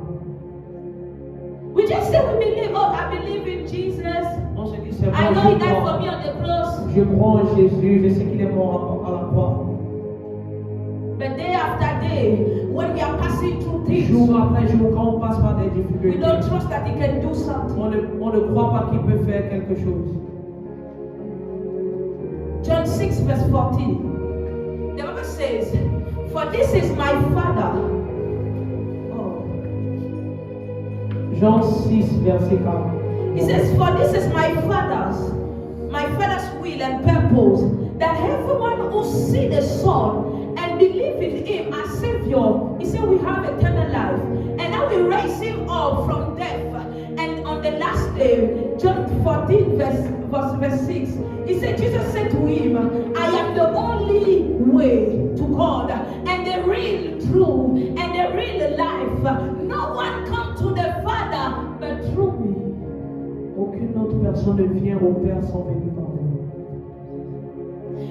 We just say we believe, oh, I believe in Jesus. On se dit c'est I bon, know He je died for crois. me on the cross. Je crois en Jésus, je sais qu'il est mort à la croix. But day after day, when we are passing through things, Jour après jour, quand on passe par des we difficultés, don't trust that He can do something. on ne croit pas qu'il peut faire quelque chose. John 6, verse 14. The Bible says, for this is my Father. Oh. Jean 6, verset 40. He says, for this is my Father's will and purpose, that everyone who see the Son and believe in Him as Savior, He said we have eternal life. And I will raise Him up from death. And on the last day, John 14, verse 6, He said, Jesus said to him, I am the only way to God, and the real truth, and the real life. No one come to the Father but through me. Aucune autre personne ne vient au Père sans venir par moi.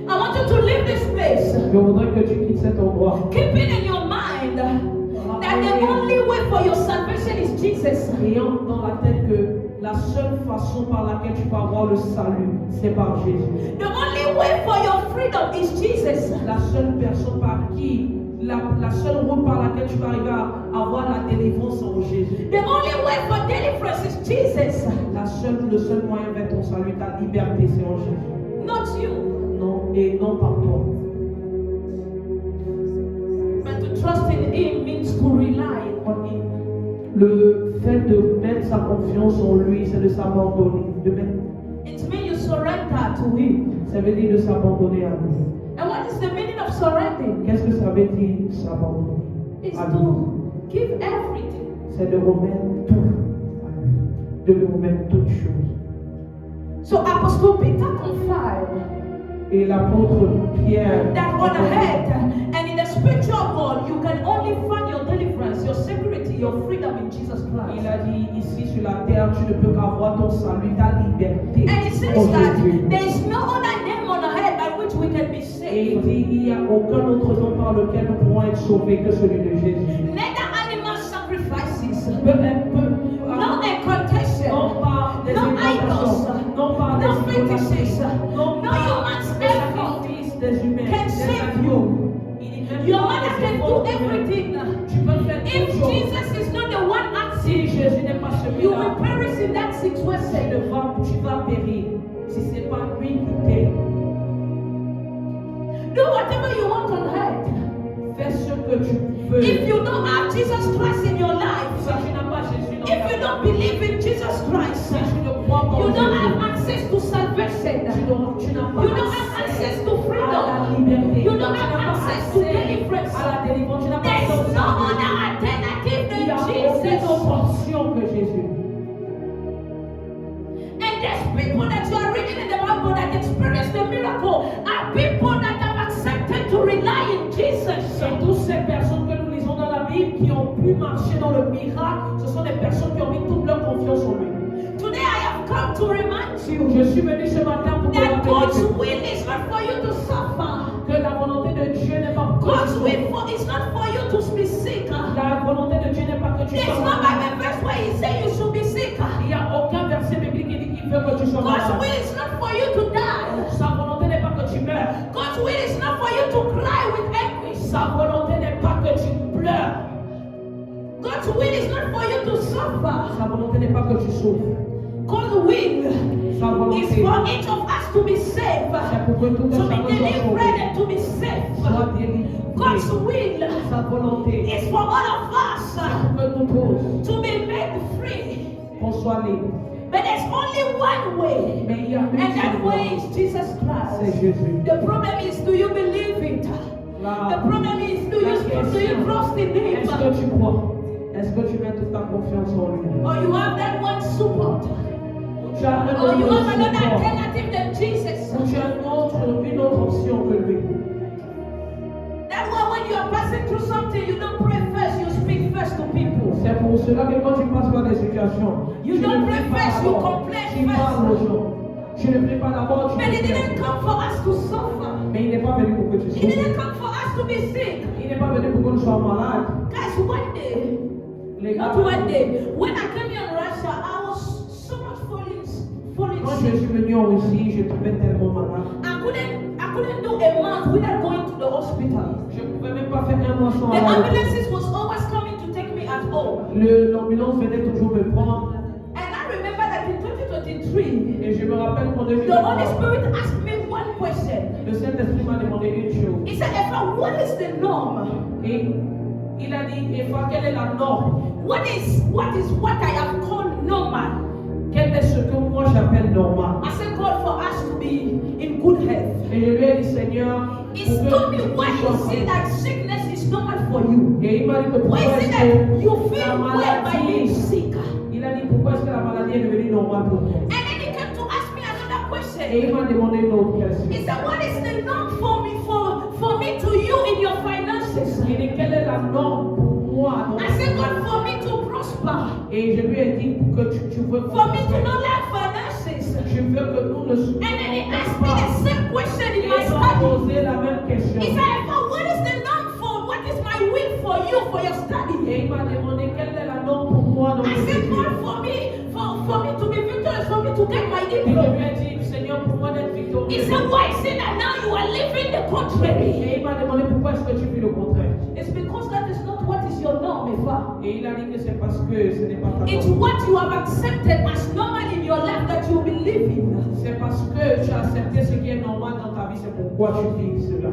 I want you to leave this place, Je voudrais que tu quittes cet endroit. keeping in your mind that the only way for your salvation is Jesus. Ayant dans la tête que la seule façon par laquelle tu peux avoir le salut, c'est par Jésus. The only way for your freedom is Jesus. La seule personne par qui, la seule route par laquelle tu vas arriver à avoir la délivrance en Jésus. The only way for deliverance is Jesus. Le seul moyen vers ton salut, ta liberté, c'est en Jésus. Not you. Non, et non par toi. But to trust in Him means to rely on Him. Le fait de mettre sa confiance en lui, c'est de s'abandonner. De mettre It means to Him. Ça veut dire de s'abandonner à lui. And what is the meaning of surrendering? Qu'est-ce que ça veut dire s'abandonner It's à lui? to give everything. C'est de remettre tout à lui. De lui remettre toutes choses. So Apostle Peter confirmed Et l'apôtre Pierre that on earth and in the spiritual world, you can only find your deliverance, your security, your freedom in Jesus il Christ. a dit ici sur la terre, tu ne peux qu'avoir ton salut, ta liberté. And it says en that Jésus. there is no other name on earth by which we can be Et il saved. dit il n'y a aucun autre nom par lequel nous pourrons être sauvés que celui de Jésus. Neither animal sacrifices, Peu importe, no incantation, non par des no incantations, idols, non par des no idolâtries, fetishes, non no par human's des effort sacrifices des humains, can des save agneaux. you. Il dit même Your pas mother des can efforts do humains. everything. Tu peux faire If toute chose. Jesus is not the one Si acting, Jésus n'est pas you celui-là, will perish in that situation. tu vas périr. Si ce n'est pas lui qui t'aide, Do whatever you want on earth. fais ce que tu veux. If you don't have Jesus Christ in your life, Si tu n'as pas Jésus dans if ta you vie, don't believe in Jesus Christ, si tu ne crois pas you en don't have Jésus, access to salvation. tu n'as pas You don't have access to à la freedom. liberté. You don't Tu n'as have pas access to deliverance. à la délivrance. Tu n'as pas There accès au is no salut. other alternative Il n'y a than aucune Jesus. autre option que Jésus. And there's people that you are reading in the Bible that experience the miracle are people that have accepted to rely in Jesus. Et toutes ces personnes que nous lisons dans la Bible qui ont pu marcher dans le miracle, ce sont des personnes qui ont mis toute leur confiance en lui. Today I have come to remind you Je suis venu ce matin pour te that rappeler God's will is not for you to suffer. que la volonté de Dieu n'est pas pour God's que tu will is not for you to be sick. La volonté de Dieu n'est pas que tu There's sois no malade. Bible verse where He says you should be sick. Il n'y a aucun verset biblique qui dit qu'il veut que tu sois God's malade. will is not for you to die. Sa volonté n'est pas que tu meurs. God's will is not for you to cry with anguish. Sa volonté n'est pas que tu pleures. God's will is not for you to suffer. Sa volonté n'est pas que tu souffres. God's will Sa volonté, is for each of us to be saved, c'est pour que tout to un be chacun soit delivered sauvé. and to be saved. Soit délivré. God's will Sa volonté, is for all of us pour que nous tous, to be made free. qu'on soit libres. But there's only one way, Mais il y a une and that seule way voie. is Jesus C'est Christ. Jésus. The problem is, do you believe it? La- The problem is, do you trust in Est-ce que Him? tu crois? Est-ce que tu mets toute ta confiance en lui? Or you have that one support? Tu as un Or you autre have another support? alternative than Jesus? Ou tu as une autre option que lui? That's why when you are passing through something, you don't pray first, you speak first to people. C'est pour cela que quand tu passes par des situations, You tu don't ne pries pray pas first, you d'abord, complain tu parles aux gens. Tu ne pries pas d'abord, tu But He te plains. didn't come for us to suffer. Mais il n'est pas venu pour que tu He souffres. didn't come for us to be sick. Il n'est pas venu pour que nous soyons malades. Guys, one day, Les gars, not one day, when I came here in Russia, I was so much falling quand je sick. suis venu en Russie, je tombais tellement malade. I couldn't do a month without going to the hospital. Je ne pouvais même pas faire un mois sans The aller à l'hôpital. ambulances was always coming to take me at home. L'ambulance venait toujours me prendre. And I remember that in 2023, Et je me rappelle qu'en the Holy 2023, Spirit asked me one question. le Saint-Esprit m'a demandé une chose. He said, Ephra, what is the norm? Et il a dit, Epha, quelle est la norme? What is what I have called normal? Quel est ce que moi j'appelle normal? I said, God, for us to be in good health. Et je lui ai dit, Seigneur, It's told me why you see that sickness is normal for you. et il m'a dit que pourquoi Why is it est-ce that you que la feel well by being maladie, sick? il a dit pourquoi est-ce que la maladie est devenue normale pour moi? And then he came to ask me another Et question. il m'a demandé une autre question. He said, what is the norm for me to you in your finances? Il dit, quelle est la norme pour moi? I said, God, for me to prosper. Et je lui ai dit que tu veux For me to not lack finances. je veux que nous ne And then he asked me pas. the same question in Et my il m'a study. posé la même question. He said, but what is the norm for? What is my will for you for your study? Et il m'a demandé quelle est la norme pour moi dans I mes said, études. God, for me to be victorious, for me to get my Et je diploma. lui ai dit, Seigneur, pour moi d'être He victorieux. said, why is it that now you are living the contrary? Et il m'a demandé pourquoi est-ce que tu fais le contraire. It's because that is not what is your norm, Efa. Et il a dit que c'est parce que ce n'est pas ta It's norme. what you have accepted as normal in your life that you will be living. C'est parce que tu as accepté ce qui est normal dans ta vie, c'est pourquoi tu vis cela.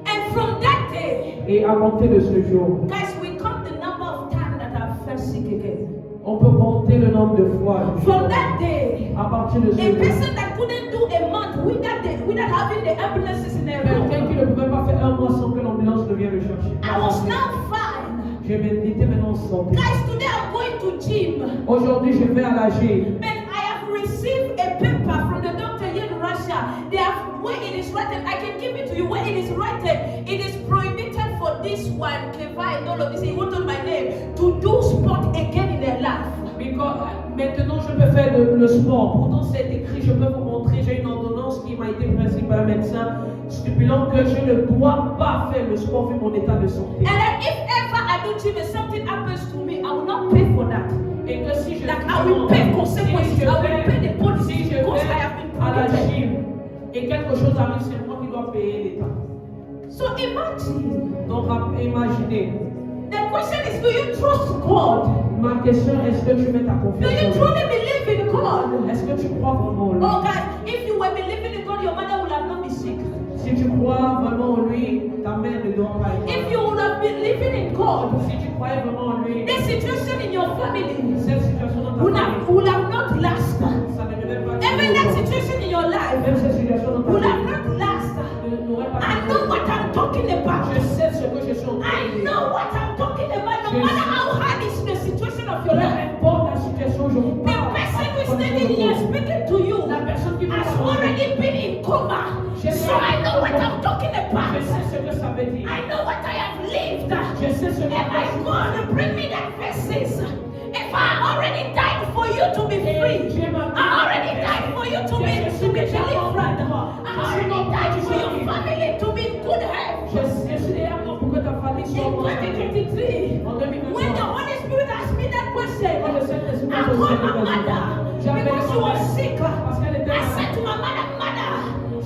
And from that day, Et à compter de ce jour, guys, we count the number of times that I've felt sick again. On peut compter le nombre de fois. From that day, À partir de ce a jour, person that couldn't do a month without having the ambulances in their room. quelqu'un qui ne pouvait pas faire un mois sans que l'ambulance ne vienne le chercher. I was now fine. Je m'étais maintenant santé. Guys, today I'm going to gym. Aujourd'hui, je vais à la gym. But I have received a paper from the doctor here in Russia. They have, where it is written, I can give it to you. Where it is written, it is prohibited for this one, Keva and all of this, he wrote on my name, to do sport again in their life. Maintenant, je peux faire le sport. Pourtant, c'est écrit, je peux vous montrer. J'ai une ordonnance qui m'a été prescrite par un médecin stipulant que je ne dois pas faire le sport vu mon état de santé. And then if ever I do gym and something happens to me, I will not pay for that. Et que si je Like I will pay consequences, I will pay the policy si je because I vais have been à la prohibited. gym et quelque chose arrive, c'est moi qui dois payer l'État. So imagine. Donc, imaginez. The question is, do you trust God? Ma question, est-ce que tu mets ta Do confiance you en truly lui? believe in God? Est-ce que tu crois vraiment en lui? Oh guys, if you were believing in God, your mother would have not been sick. Si tu crois vraiment en lui, ta mère ne doit pas être. If you would have been living in God, Si tu croyais vraiment en lui, the situation in your family cette situation dans ta would famille, have not lasted. ça ne devait pas Even that être. situation in your life Même cette situation dans ta would have famille not lasted. n'aurait pas I know what I'm talking about. Je sais ce que je suis en train I de dire. know what I'm talking about. No matter how hard is the situation of your Peu life, importe la situation, je vous the parle. person who is standing here speaking to you La personne qui has vous already been in coma. So I know what I'm talking about. Je sais ce que ça veut dire. I know what I have lived. Je sais ce que And my God, bring me that verses. If I already died for you to be free, I already died for you to be delivered. I already died for your family to be in good health. Je suis déjà mort pour que ta famille In soit en bonne santé. 2023, En 2023, when the Holy Spirit asked me that question, quand le Saint-Esprit I m'a posé called cette my question, mother j'appelais because she ma was mère. sick. Parce qu'elle était I malade. said to my mother,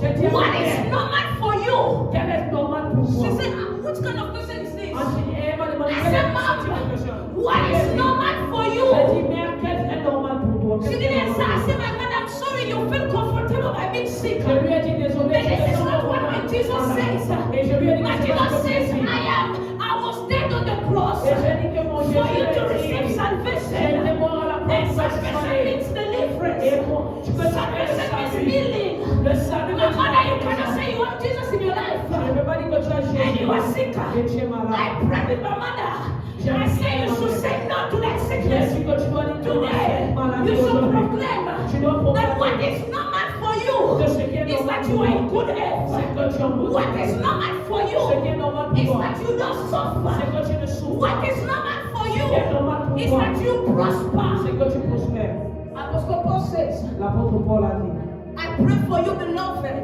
J'ai dit à ma what is mère, normal for you? quel est normal pour She toi? said, which kind of question is this? Elle m'a demandé I quel said, est ce type de Mom, question. what is normal for J'ai you? dit, mère, quel est normal pour toi? She Qu'est-ce qui est didn't say, I normal? said, my mother, I'm sorry you feel comfortable by being sick. Je lui ai dit désolé. But this is not what my Jesus says. Et je lui ai dit My que c'est Jesus ce que says, tu dis. I was dead on the cross Et j'ai dit que mon for Jésus you to est receive dit. J'ai salvation. été mort à la croix And pour que tu salvation sois né. means deliverance. Et tu peux savoir le Salvation means salut. healing. Le salut My de mother, you cannot say you have Jesus in your life. Je ne peux pas dire que tu as And Jésus. you are sick. Et tu es I malade. prayed with my mother. I say you should say no to that J'ai sickness. su que tu dois dire non à Today, cette maladie you should aujourd'hui. proclaim Tu dois that what proclamer is normal for you que ce qui est is normal that pour you are toi, in good c'est health. que tu es en bonne What santé. is normal for Ce qui you est normal pour is toi, that you don't c'est suffer. que tu ne souffres What pas. is normal for Ce you qui est normal pour is toi, that you prosper. c'est que tu prospères. Apostle Paul says, L'apôtre Paul a dit. I pray for you, beloved.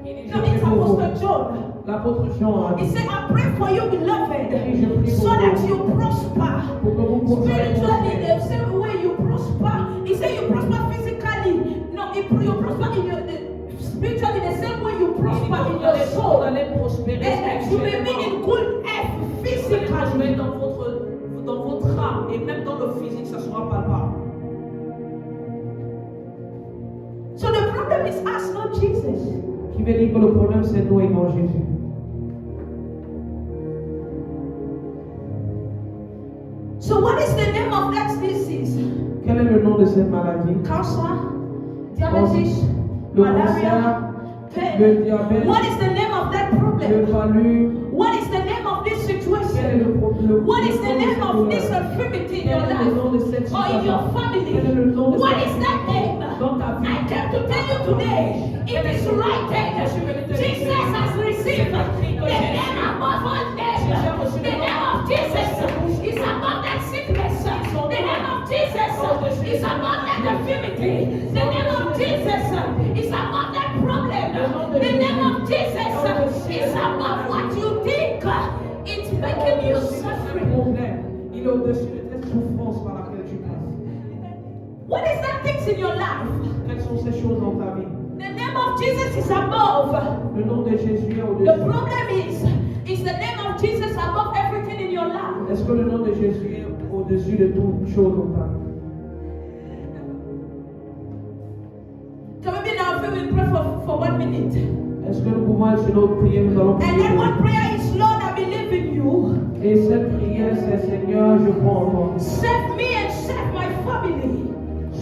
Il dit, No, je it's prie pour vous. Apostle John. L'apôtre Jean a He dit. said, I pray for you, beloved, Je prie so pour that vous. you prosper. Pour que vous prospérez. Spiritually, the same way you prosper. He said you prosper physically. No, you prosper in your spiritually the same way you prosper in your soul. Vous allez prospérer And that you may be in good health Vous allez physically. prospérer dans votre âme et même dans le physique, ça sera palpable. So the problem is us, not Jesus. Qui veut dire que le problème c'est nous et non Jésus. So what is the name of that disease? Quel est le nom de cette maladie? Cancer, diabetes, Le malaria, cancer, le pain. diabète, What is the name of that le problem? palu. What is the name of this Quel est situation? le problème? What is the name of this infirmity in your Quel est le nom de life cette or in your situation? family? Quel est le nom de What cette is that name? dans ta vie? I came to tell you today, it is written. Jesus has received the name above all names. The name of Jesus is above that sickness. The name of Jesus is above that infirmity. The name of Jesus is above that problem. The name of Jesus is above what you think. It's making you suffering. Il est au-dessus de cette souffrance par laquelle tu passes. What is that things in your life? Quelles sont ces choses dans ta vie? The name of Jesus is above. Le nom de Jésus est The au-dessus. problem is the name of Jesus above everything in your life. Est-ce que le nom de Jésus est au-dessus de toute chose dans ta vie? So maybe now we will pray for 1 minute. Est-ce que nous pouvons être sur notre prière? Nous allons And prier. then one prayer is, Lord, I believe in you. Et cette prière, c'est Seigneur, je crois en toi. Save me and save my family.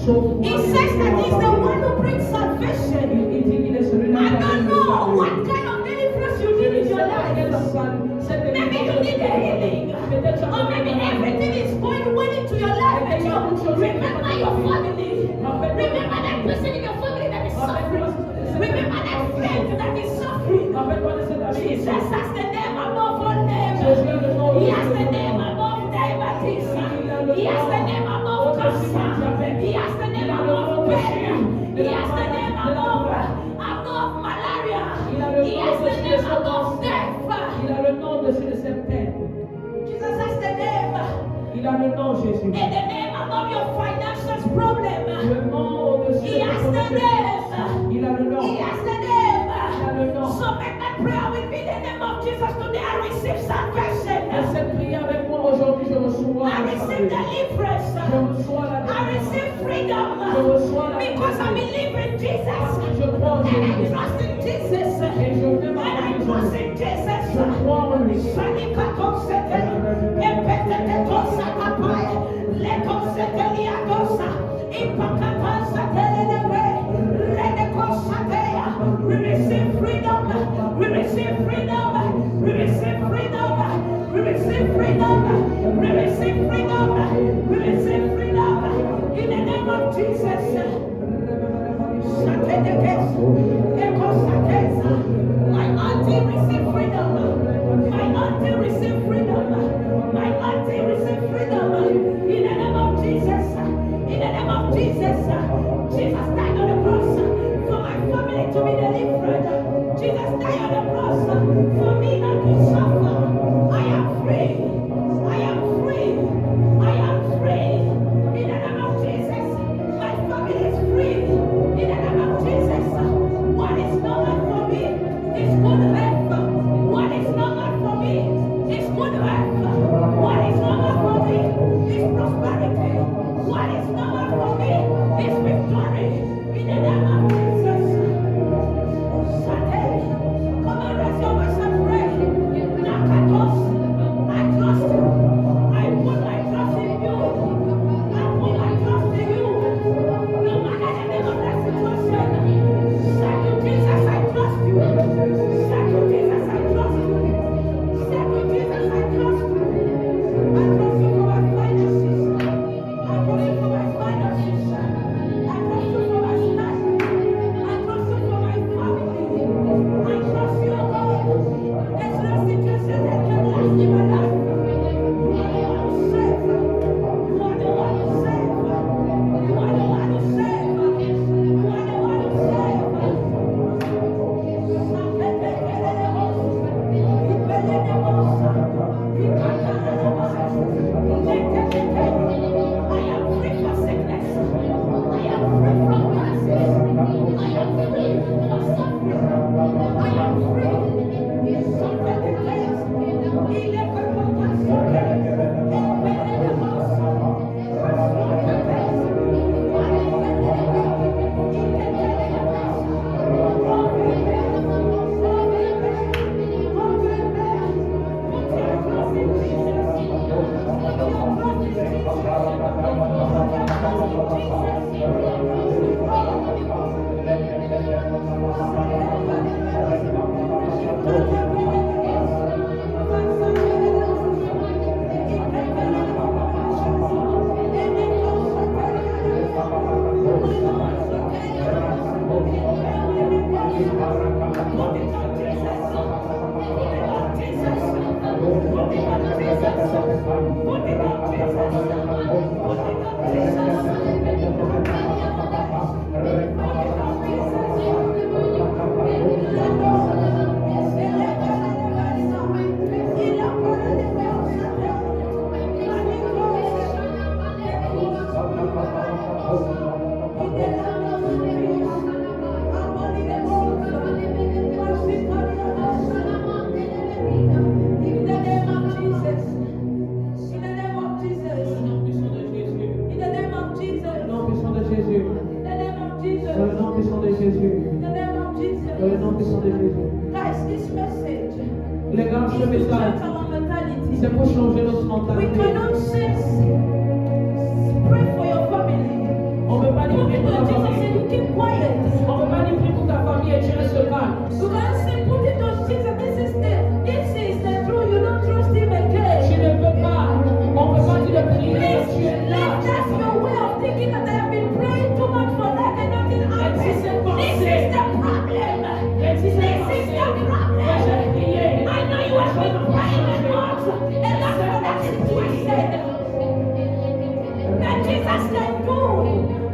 Sauve-moi. He says that he's the one who brings salvation. Il dit qu'il est celui-là I qui don't amène le know salut. what kind of deliverance you Je need ne in sais your pas quel life. salut. Maybe you need a healing. Or maybe everything is going well into your life. But you remember your family. Remember that person in your family that is suffering. Remember that friend that is suffering. Jesus has the name above all names. He has the name above diabetes. He has the name above cancer. He has the name above pain. He has the name above malaria. He has the name above death. Il a le nom de cette peine. Jesus has the name. Il a le nom, Jésus. And the name above your financial problem. Le nom au-dessus He de has ton the problème. name. Il a le nom. He has the name. Il a le nom. So make that prayer with me. The name of Jesus today. I receive Et salvation. cette prière avec moi aujourd'hui, je reçois I le receive salut. deliverance. Je reçois la I délivrance. receive freedom. Je reçois la Because I délivrance. believe in Jesus. Je crois en And I Jésus. trust in Jesus. Et je vais And I m'arrêter. trust in Jesus. Je crois en lui. Shalikatosete, epetetetosa kapaya, lekoseteliatosa, ipakatansatelelebe, redekosateya. We receive freedom. We receive freedom. We receive freedom. We receive freedom. We receive freedom. We receive freedom. In the name of Jesus. My auntie receive freedom. My auntie receive freedom. My auntie receive freedom. In the name of Jesus. In the name of Jesus. Jesus died on the cross for my family to be delivered. Jesus died on the cross for me not to suffer. I am free. I am free. I am free. In the name of Jesus. My family is free. In the name of Jesus. What is normal for me is good health. What is normal for me is good health. What is normal for me is prosperity. What is normal for me is victory. In the name of Jesus. Sunday. Come on, raise your voice and pray. Nakatos. I trust you. I put my trust in you. I put my trust in you. No matter the name of that situation. Say to Jesus, I trust you. Say to Jesus, I trust you. Say to Jesus, I trust you. I trust you for my finances. I trust you for my finances. I trust you for my life. I trust you for my family. I trust you, God. There's no situation that can last in my life. You are the one who saves. You are the one who saves. You are the one who saves. You are the one who saves. I am free from sickness. I am free from cancer. I am free from suffering. I am free. Les gars, ce message, c'est pour changer notre We mentalité. cannot say, pray for your family. On ne peut pas You can't say put it on Jesus. This is the truth. You don't trust him again. Tu ne peux pas. On ne peut pas dire de prier. Please, Tu es là. if that's your way of thinking that I have been praying too much for that and nothing happens, this is the problem. This is the problem. I know you have been praying a lot, and that's for that situation that Jesus can do.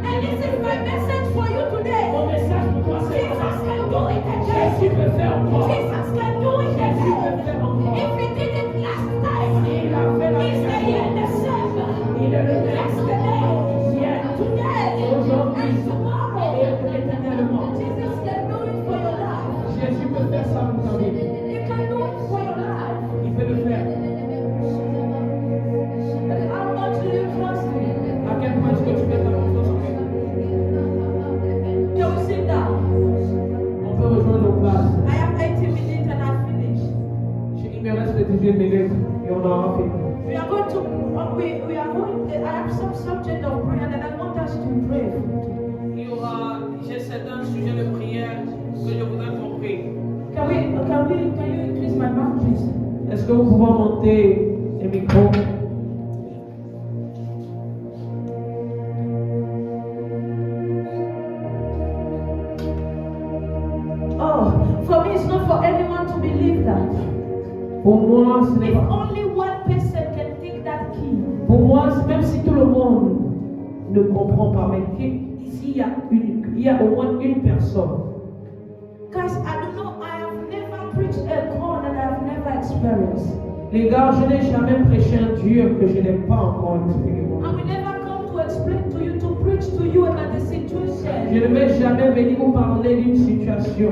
And this is my message for you today. Mon message pour toi, c'est Jesus can do it Jésus again. peut faire encore. Jesus can do it Jésus peut again. faire encore. If he did it last time, Il a fait la he's the chose. the same. Il est le même. Yesterday, Hier, today, aujourd'hui and et tomorrow. éternellement. Jesus can do it for your life. Jésus peut faire ça pour ta vie. He can do it for your life. Il peut le faire. But how much do you trust him? À quel point est-ce que tu mets ta confiance en lui? Can we sit down? On peut rejoindre nos places. I have 80 minutes and I finish. Il me reste 18 minutes et on aura fini. We are going to, we are going, I have some subject of prayer and I want us to pray. J'ai certains sujets de prière que je voudrais qu'on prie. Can you increase my mouth, please? Est-ce que vous pouvez monter les micros? Oh, for me it's not for anyone to believe that. Pour moi, ce n'est If pas. only one person can take that key. Pour moi, même si tout le monde ne comprend pas, mais ici il y a au moins une personne. Guys, I don't know, I have never preached a call that I have never experienced. Les gars, je n'ai jamais prêché un Dieu que je n'ai pas encore expérimenté. I will never come to explain to you, to preach to you about the Je situation. ne vais jamais venir vous parler d'une situation.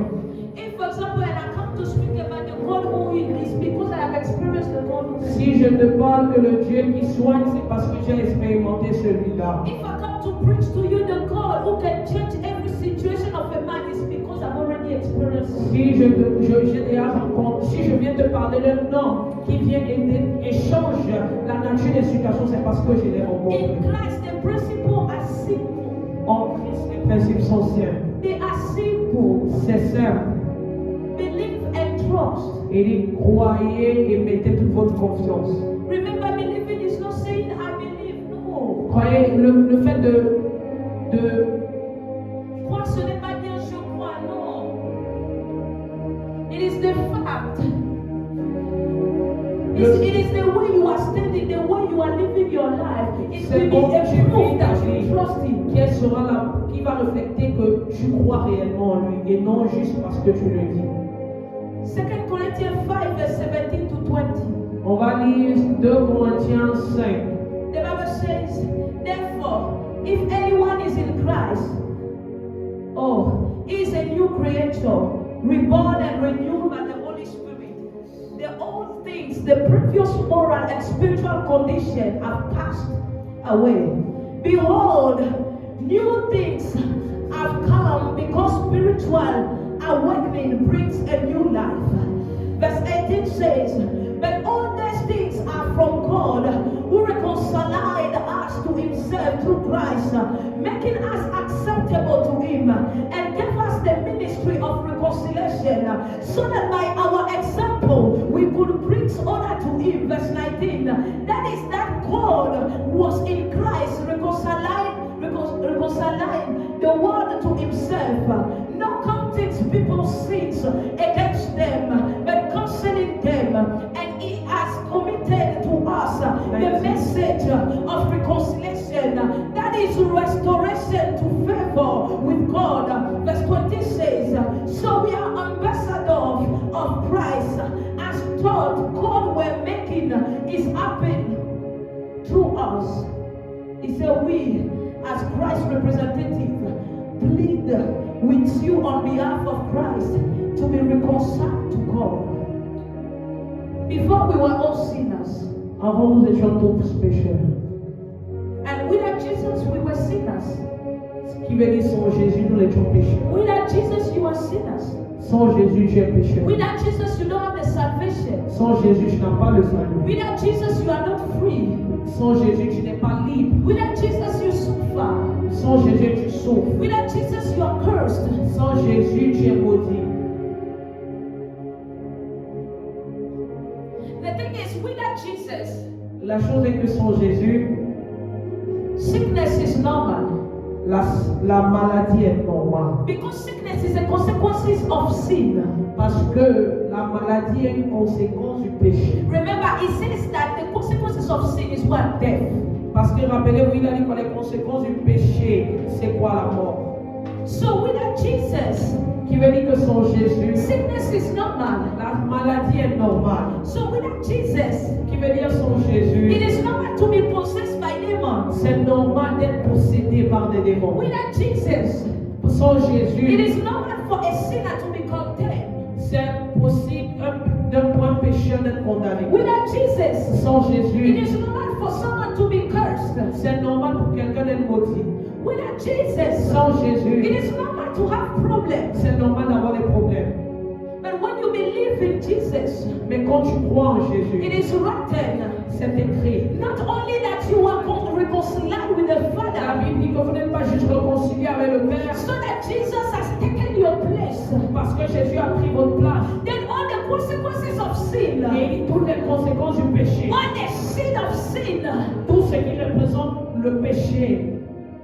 If, for example, when I come to speak about the God who heals, because I have experienced the God who heals. Si je ne parle que le Dieu qui soigne, c'est parce que j'ai expérimenté celui-là. If I come to preach to you the God who can change every situation of a man, it's because I've already experienced it. Si je viens te parler d'un homme qui vient et change la nature des situations, c'est parce que je l'ai rencontré. In Christ, the principles are simple. En Christ, les principes sont simples. They are simple. C'est simple. Believe and trust. Il dit croyez et mettez toute votre confiance. Remember, believing is not saying I believe. No. Croyez, le fait de Croire, ce n'est pas dire je crois. Non. It is the fact. It is the way you are standing, the way you are living your life. It will be a proof that you trust him. qui va refléter que tu crois réellement en lui et non juste parce que tu le dis. 2 Corinthians 5 verse 17 to 20. On va lire 2 Corinthiens 5. The Bible says, therefore, if anyone is in Christ, he is a new creature, reborn and renewed by the Holy Spirit. The old things, the previous moral and spiritual condition have passed away. Behold, new things have come because spiritual awakening brings a new life. Verse 18 says, but all these things are from God, who reconciled us to himself through Christ, making us acceptable to him, and gave us the ministry of reconciliation, so that by our example we could bring honor to him. Verse 19, that is that God was in Christ reconciling the world to himself, not counting people's sins against them, but canceling them, and he has committed to us the message of reconciliation, that is restoration to favor with God. Verse 20 says, so we are ambassadors of Christ, as thought God were making is happen through us. He said, we as Christ's representative plead with you on behalf of Christ to be reconciled to God. Before we were all sinners. Avant nous étions tous pécheurs. And without Jesus we were sinners. Ce qui veut dire sans Jésus nous étions pécheurs. Without Jesus you are sinners. Sans Jésus tu es pécheur. Without Jesus you don't have the salvation. Sans Jésus tu n'as pas le salut. Without Jesus you are not free. Sans Jésus tu n'es pas libre. Without Jesus you suffer. Sans Jésus tu souffres. Without Jesus you are cursed. Sans Jésus tu es maudit. Without Jesus, La chose est que sans Jésus, sickness is normal. la maladie est normale. Because sickness is a consequence of sin. Parce que la maladie est une conséquence du péché. Remember, it says that the consequences of sin is what? Death. Parce que rappelez-vous, il a dit que les conséquences du péché, c'est quoi la mort? So without Jesus, Qui veut dire que sans Jésus, sickness is normal. la maladie est normale. So without Jesus, Qui veut dire sans Jésus, it is normal to be possessed by demons. c'est normal d'être possédé par des démons. Without Jesus, Sans it Jésus, is normal for a sinner to be condemned. c'est possible pour un pécheur d'être condamné. Without Jesus, Sans it Jésus, is normal for someone to be cursed. c'est normal pour quelqu'un d'être maudit. Without Jesus, Sans it Jésus, is normal to have problems. c'est normal d'avoir des problèmes. But when you believe in Jesus, Mais quand tu crois en it Jésus, is written c'est écrit. not only that you are reconciled with the La Father, Bible dit que vous n'êtes pas juste réconcilié avec le Père so that Jesus has taken your place. parce que Jésus a pris votre place. Then all the consequences of sin, Et toutes les conséquences du péché, all the seed of sin, tout ce qui représente le péché,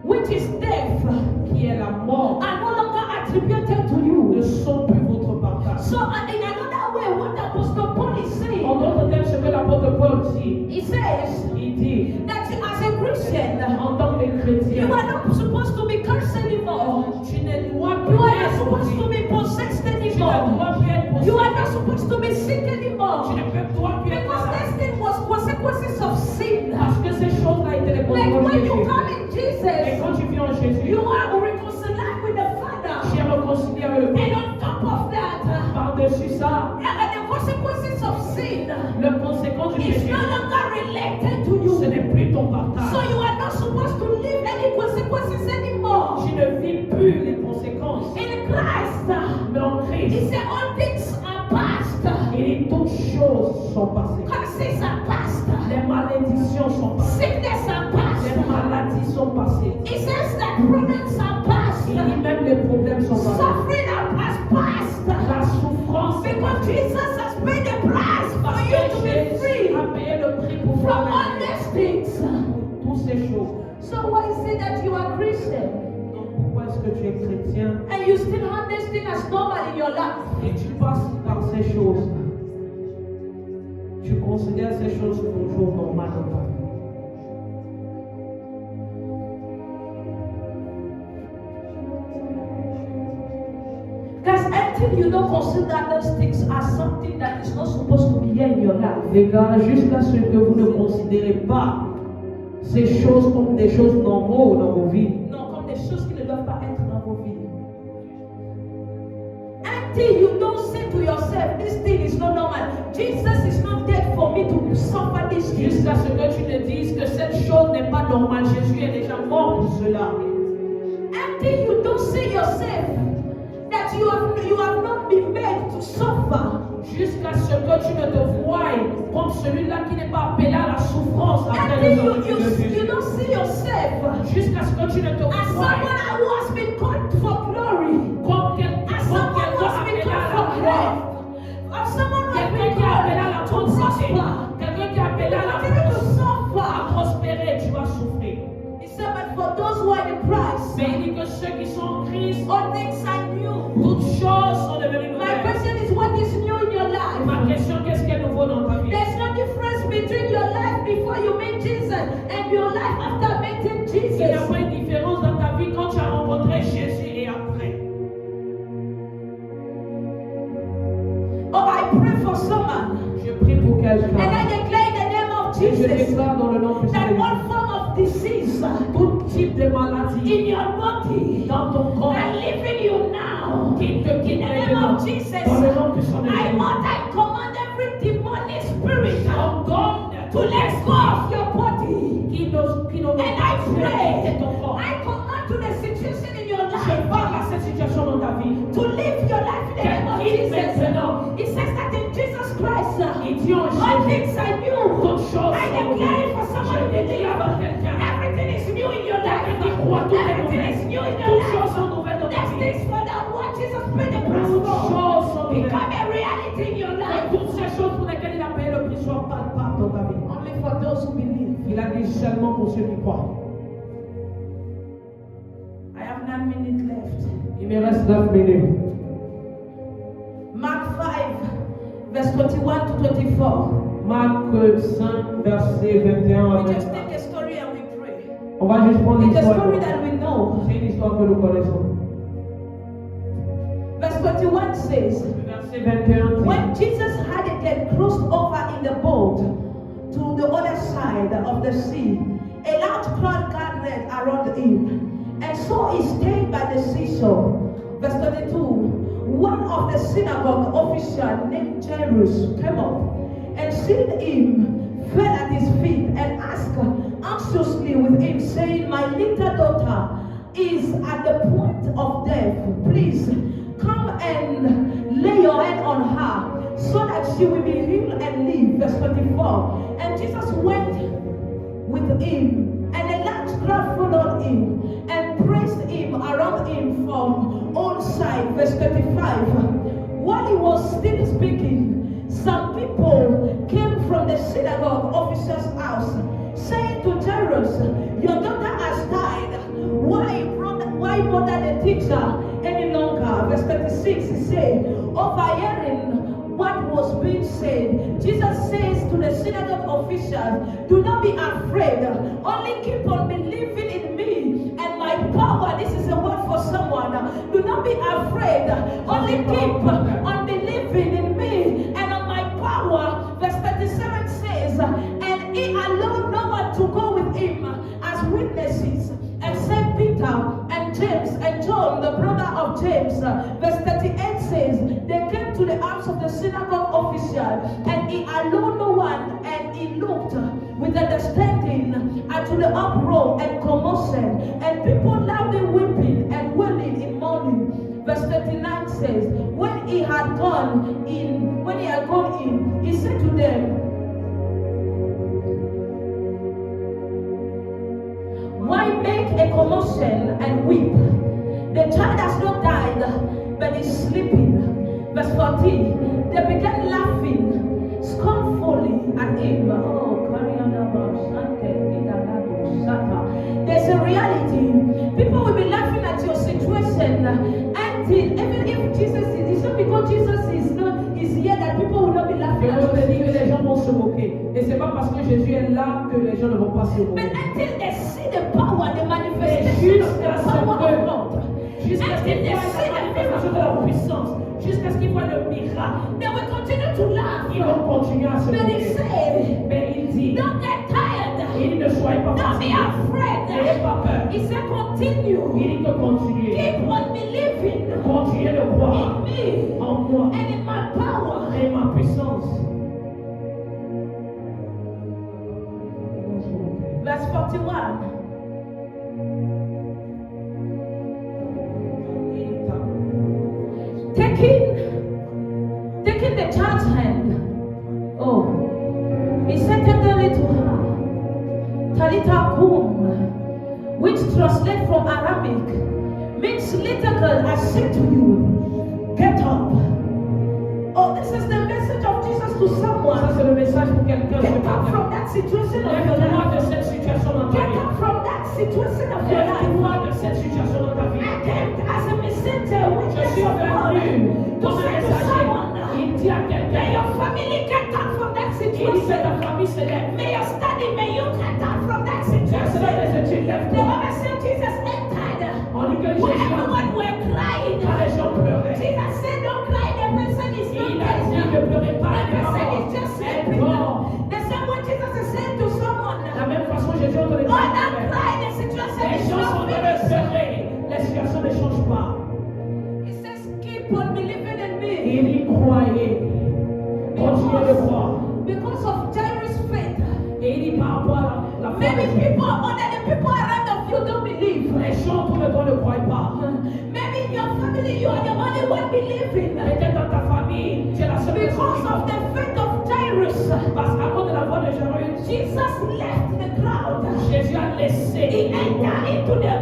which is death, qui est la mort, are no longer attributed to you. ne sont plus votre partage. So in another way, what the Apostle Paul is saying, En d'autres termes, ce que l'apôtre Paul dit, he says il dit, that as a Christian, en tant que chrétien, you are not supposed to be cursed anymore. tu ne dois plus You are not être supposed to maudit. be possessed Tu ne anymore. dois plus être You are possédé. not supposed to be sick anymore. Tu ne dois plus être Because malade. this thing was consequences of sin. Parce que ces choses-là étaient les Like conséquences when de you Jésus. come in Et Jesus, quand tu viens en Jésus, you are reconciled with the Father. tu es réconcilié avec le And Père. on top of that, Par-dessus ça, the consequences of sin les conséquences du is péché, no longer related to ce you. n'est plus ton So partage. you are not supposed to live any consequences anymore. Tu ne vis plus les conséquences. In Christ, Mais en he Christ, said all things are past. et toutes choses sont passées. Curses are past. Les malédictions sont passées. Sickness are past. Les maladies sont passées. He says that problems are past. Il dit même les problèmes sont passés. Suffering has passed. La souffrance est Because passée. Jesus has paid the price for Parce you to que be Jésus free a payé le prix pour from faire all these things. toutes ces choses. So why is it that you are Christian Donc pourquoi est-ce que tu es chrétien and you still have this thing as normal in your life? et tu passes par ces choses? Tu considères ces choses toujours normales dans ta vie. Because until you don't consider those things as something that is not supposed to be here in your life, Les gars, jusqu'à ce que vous ne considérez pas ces choses comme des choses normales dans vos vies, non, comme des choses qui ne doivent pas être dans vos vies. Until you don't say to yourself, this thing is not normal. Jesus is not dead for me to suffer this thing. jusqu'à ce que tu ne dises que cette chose n'est pas normale, Jésus est déjà mort pour cela. Until you don't say yourself that you have not been made to suffer. Jusqu'à ce que tu ne te voies comme celui-là qui n'est pas appelé à la souffrance après Until les you ordres de Jésus. don't see yourself Jusqu'à ce que tu ne te as voies someone who has been called for glory. comme quelqu'un As someone who has been appelé à called la for gloire. health. As someone who has Quelqu'un been qui est appelé à la called to prospérité. prosper. Quelqu'un qui est appelé à la Continue to force. À suffer. prospérer, tu vas souffrir. He said, but for those who are in Christ, Mais il dit que ceux qui sont en Christ, all things are new. toutes choses sont devenues My nouvelles. question is, what is new in your Ma life? question, qu'est-ce qui est nouveau dans ta vie? There's no difference between your life before you meet Jesus and your life after meeting Il n'y a Jesus. pas une différence dans ta vie quand tu as rencontré Jésus et après. Oh, I pray for someone Je prie pour and I quelqu'un. declare in the name of Et je Jesus déclare dans le nom puissant that de all Jésus. form of disease Tout type de maladie in your body dans ton corps are leaving you now. qui te quitte In the name maintenant. of Jesus, Dans le nom puissant de I Jésus. command every demonic spirit Ordonne to let go of your body. qui nous And I pray, quitte ton corps. I command to the situation in your Je parle à life cette situation dans ta vie. to live your life in the name of Quitte Jesus. maintenant. It says that in Jesus Christ, Il dit en all Jésus, things are new. toutes choses I sont declare it nouvelles. for Je someone le to dis à believe. quelqu'un. Everything is new in your life. Quelqu'un qui croit tout est Everything is nouvel. new in your Toutes choses life. sont nouvelles dans ta There's vie. things for that what Jesus paid the price Toutes for. choses sont nouvelles. Become a reality in your Que life. toutes ces choses pour lesquelles il a payé le prix soient palpables dans ta vie. ceux qui croient. I have 9 minutes left. Il me reste 9 minutes. Mark 5, verse 21 to 24. Marc 5, verset 21 à We just 24. take a story and we pray. On va juste prendre It's a l'histoire. story that we know. C'est une histoire que nous connaissons. Verse 21 says, Verset 21 dit, when Jesus had again crossed over in the boat to the other side of the sea, a large crowd gathered around him, and so he stayed by the seashore. Verse 22, one of the synagogue officials named Jairus came up and seeing him, fell at his feet and asked anxiously with him, saying, my little daughter is at the point of death. Please come and lay your hand on her so that she will be healed and live. Verse 24. And Jesus went with him, and a large crowd followed him and praised him around him from all sides. Verse 35. While he was still speaking, some people came from the synagogue officer's house, saying to Jairus, your daughter has died. Why bother the teacher any longer? Verse 36, he said, overhearing what was being said, Jesus says to the synagogue officials, do not be afraid, only keep on believing in me and my power. This is a word for someone. Do not be afraid, only keep on believing in me and on my power. Verse 37 says, and he allowed no one to go with him as witnesses, except Peter and James and John, the brother of James. Verse 38 says, they came to the house of the synagogue official, and he allowed no one, and he looked with understanding unto the uproar and commotion, and people loudly weeping and wailing in mourning. Verse 39 says, when he had gone in, he said to them, why make a commotion and weep? The child has not died, but is sleeping. Verse 14, they began laughing scornfully at him. There's a reality. People will be laughing at your situation until, even if Jesus is, it's not because Jesus is here that people will not be laughing at Je you. veux dire que les gens vont se moquer. Et c'est pas parce que Jésus est là que les gens ne vont pas se But moquer. until they see the power, the Mais manifestation of jusqu'à the ce power of que, God, jusqu'à ce qu'ils voient la manifestation de la puissance, jusqu'à ce qu'ils voient le miracle, they will continue to laugh. ils vont continuer à se But he moquer. said, Mais il dit, don't get tired. il ne soyez pas Don't be fatigués. N'ayez afraid. pas peur. He said, continue. Il dit de continuer. Keep on believing Continuez de croire in me en moi and in my power. et ma puissance. Verse 41. Taking the child's hand. Oh, he said tenderly to her, Talitha kum, which translates from Aramaic, means little girl, I say to you, get up. Oh, this is the message of Jesus to Ça, someone. c'est le message pour quelqu'un. Get up from that situation of your Lève-toi life. de cette situation dans ta Get vie. up from that situation of your life. Lève-toi de cette situation dans ta vie. I came as a messenger, Je witness suis of God, venu to comme un say to messager. someone, Il dit à may quelqu'un, your family get up from that il dit que situation. ta famille se lève. May your study, may you get up from that Personne situation. ne se dit, The lève-toi. Bible said Jesus entered. On dit que When Jésus everyone were crying, quand les gens pleuraient, Jesus said, don't cry, the person is not il a dit dead. ne pleurez pas, The elle est person morte. is just Elle est sleeping. morte. The same way Jesus is saying to someone, De la même façon, Jésus a donné oh, don't cry, the situation les is gens sont not en train de finished. pleurer. La situation ne change pas. He says, keep on believing in me. Il y croyait. Continuez de croire. Because of Jairus' faith. Et il dit par rapport à la foi. Maybe de Jésus. people, other the people around of you don't believe. Les gens autour de toi ne croient pas. Maybe in your family you are the only one believing. Peut-être dans ta famille, tu es la seule personne Because qui of croit. the faith of Jairus, Parce qu'à cause de la voix de Jésus, Jesus left the crowd. Jésus a laissé. He entered into the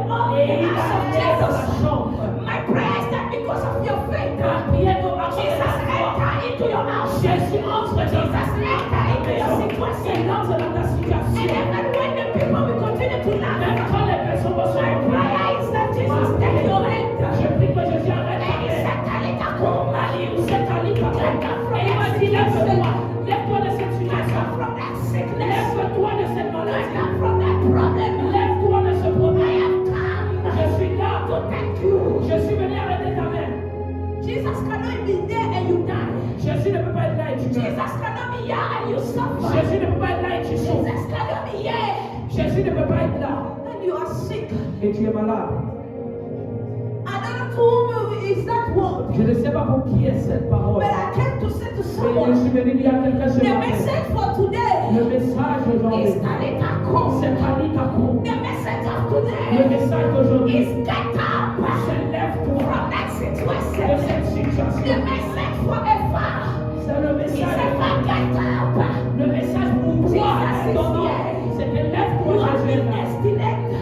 Et il house a of été dans la Jairus. chambre. My prayer is that because of your faith, La prière pour ma Jesus entered into your house. Jésus entre dans Jesus ta entered into your situation. situation. Il entre dans ta And situation. even when the people will continue Jesus, take your hand. Je prie que Jésus arrête ta main. Et il m'a dit, lève-toi. Lève-toi de cette situation. Lève-toi de cette maladie. Lève-toi de ce problème. Je suis là. Je suis venu arrêter ta main. Jesus cannot be there and you die. Jésus ne peut pas être là et tu meurs. Jesus cannot be here and you suffer. Jésus ne peut pas être là et tu souffres. Jesus cannot be here Jésus ne peut pas être là and you are sick. et tu es malade. I don't know to whom is that word, Je ne sais pas pour qui est cette parole. but I came to say to Mais je someone, suis venu dire à quelqu'un ce the matin. message for today Le message aujourd'hui, is Talitakum. c'est Talitakum. The message of Le today message d'aujourd'hui, is get up c'est lève-toi from that de situation. cette The situation. message for a far C'est le is message. a far get up. Le message pour toi, ton nom, c'est que You lève-toi, are Jésus est là. predestinated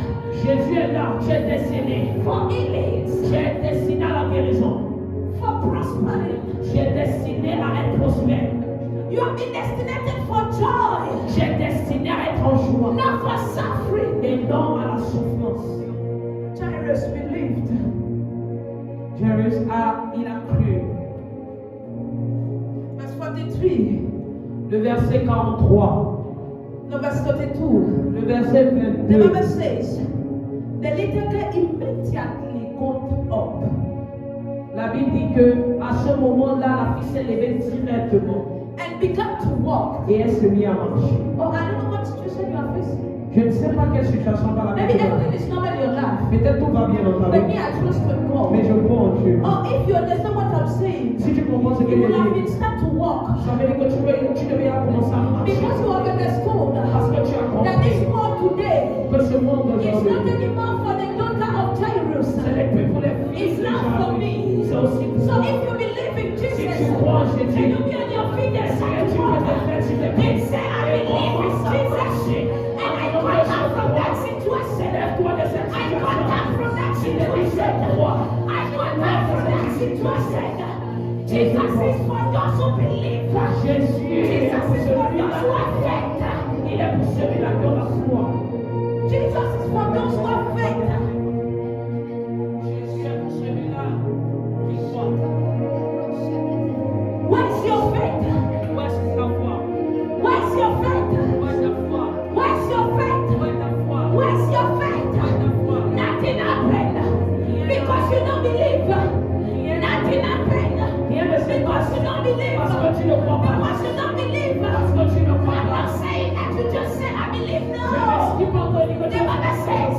Jésus est là, tu es destiné. for healings, Tu es destiné à la guérison. for prosperity. Tu es destiné à être prospère. You have been destinated for joy, Tu es destiné à être en joie not for suffering. et non à la souffrance. Jairus believed. Jairus il a cru. Verse 43, Le verset 43, no, verse 32. le verset The 22. Bible says, the little girl immediately got up La Bible dit que à ce moment-là, la fille s'est levée directement and began to walk. et elle se mit à marcher. Oh, I don't know what situation you are facing. Je ne sais pas quelle situation va la Maybe mettre. everything is normal in your life. Peut-être tout va bien dans ta But me, vie, I trust in mais God. je crois en Dieu. Oh, if you understand what I'm saying, Si tu comprends ce que you je will have dis, been start to walk ça veut dire que tu devais commencer à marcher. because you have understood Parce que tu as that compris this world today que ce monde is not d'aujourd'hui, anymore for the daughter of Jairus. ce n'est plus pour les filles It's de not for Jairus. me. C'est aussi pour So toi. if you believe in Si Jesus, tu crois en Jésus, can you be on your feet and est-ce start que to tu peux walk? te faire sur tes And pieds say, I et believe in commencer à Jesus. marcher? And I got out from that situation. Lève-toi de cette I got out from that situation. I got out from that situation. Jesus is for those who believe. Jésus est Jesus pour is for celui-là. those who have faith. Il est pour celui-là qui a la foi. Jesus is for those who have faith. Jésus est pour celui-là qui croit. Where's your faith? Où est-ce que ta foi? Where's your faith? Où est ta foi? Where's your faith? Où est ta foi? Where's your faith? Où est ta foi? Nothing happened because you don't believe. Nothing happened Rien ne se because passe you don't believe. parce que tu ne crois pas. Because you don't believe. Parce que tu ne crois I'm pas. not saying that you just say I believe. Je No. m'explique encore une The Bible says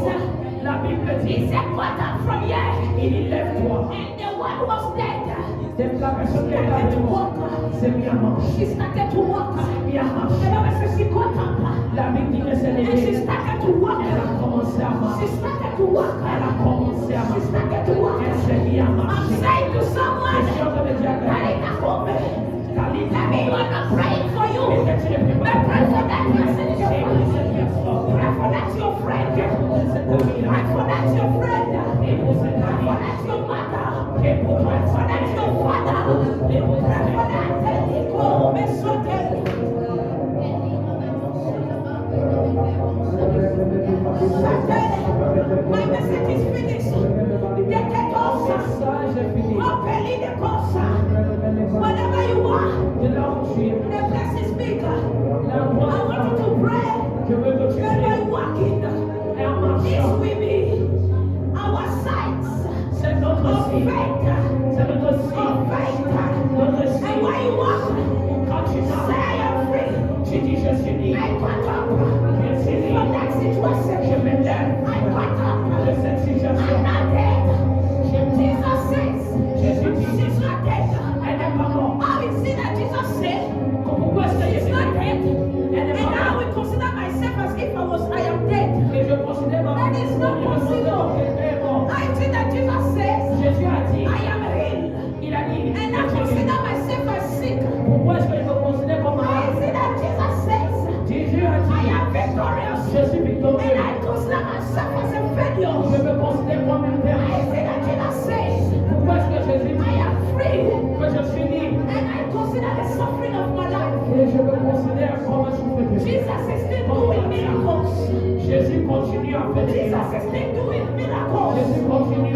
La Bible he dit, said, "Got up from here." il dit lève-toi. And the one was dead. C'est la personne qui est là Started to devant. walk. C'est bien marche. She started to walk. Bien The marche. Bible says she got up. La Bible dit que c'est And she l'église. started to walk. Elle a commencé à She marcher. started to walk. Elle a commencé à She marcher. started to walk. Elle s'est mise à I'm marcher. saying to Je someone, suis en train de dire à quelqu'un, Talita Kome, Talita that means Kome. I'm not praying for you. Peut-être tu ne pries But pas. pray for that person in your C'est pour life. cette personne. Pray for that your friend. C'est pour cet ami-là. Pray for that your friend. Et pour cet Pray for ami. that your mother. Et pour toi, Pray for that your father. Et pour Pray ta for that Teliko Mesote. My message is finished. The Kekosa. message est fini. Opeli the Kosa. Wherever you are, De là où tu es, the place is bigger. là I où want you to pray. je veux que tu Wherever pries. you walking, Et en this marchant, will be our sights c'est notre of signe. faith. C'est notre Of signe. faith. Notre And signe. when you walk, Quand tu say marches, I am free. tu dis je suis libre. I got up Je suis from libre. that Je situation. me lève I got de up. cette situation. I'm not dead. Je Jesus says Jésus dit, she's not dead. elle n'est pas morte. How is it that Jesus said Pourquoi est-ce que she's Jésus not dit, dead? elle n'est And pas I morte? will consider myself as if I am dead. Et je considère ma That is not je me considère possible. comme quelqu'un est mort. I think that Jesus says Jésus a dit, I am healed. il a dit, And I consider myself as sick. pourquoi est-ce que je me considère comme I malade? see that Jesus says Jésus a I dit, am victorious. je suis And victorieux. I consider myself as a Je failure. me considère comme un I père. see that Jesus says Pourquoi est-ce que Jésus I dit am free. que je suis libre? And I consider the suffering of my life. Et je me considère comme un souffreur. Jesus is still doing miracles. Jésus continue à faire des Jesus miracles. is still doing miracles. Jésus continue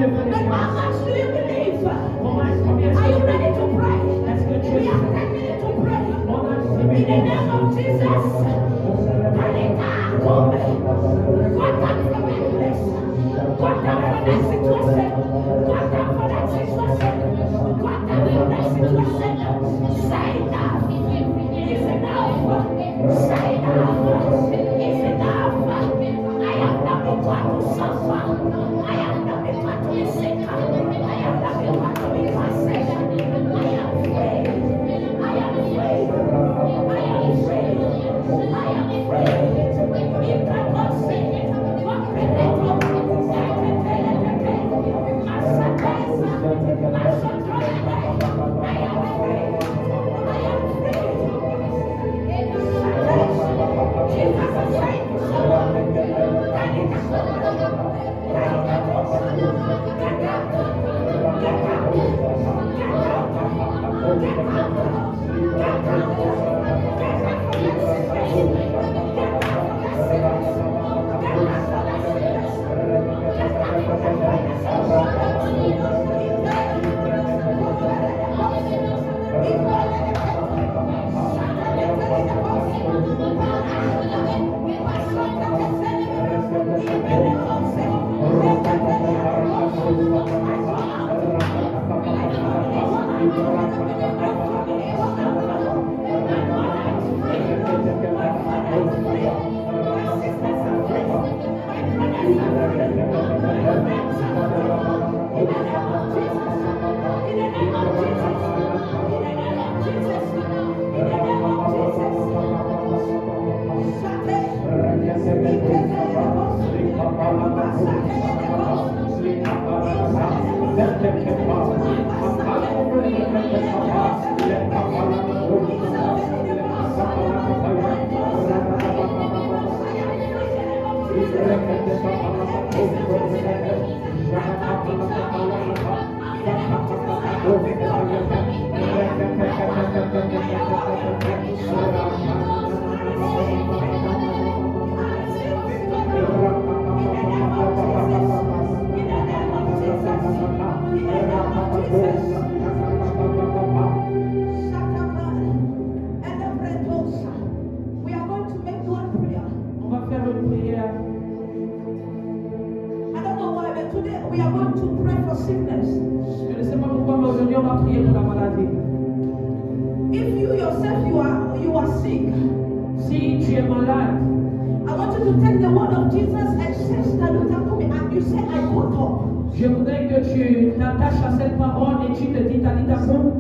Je voudrais que tu t'attaches à cette parole et tu te dis, Talita Kum,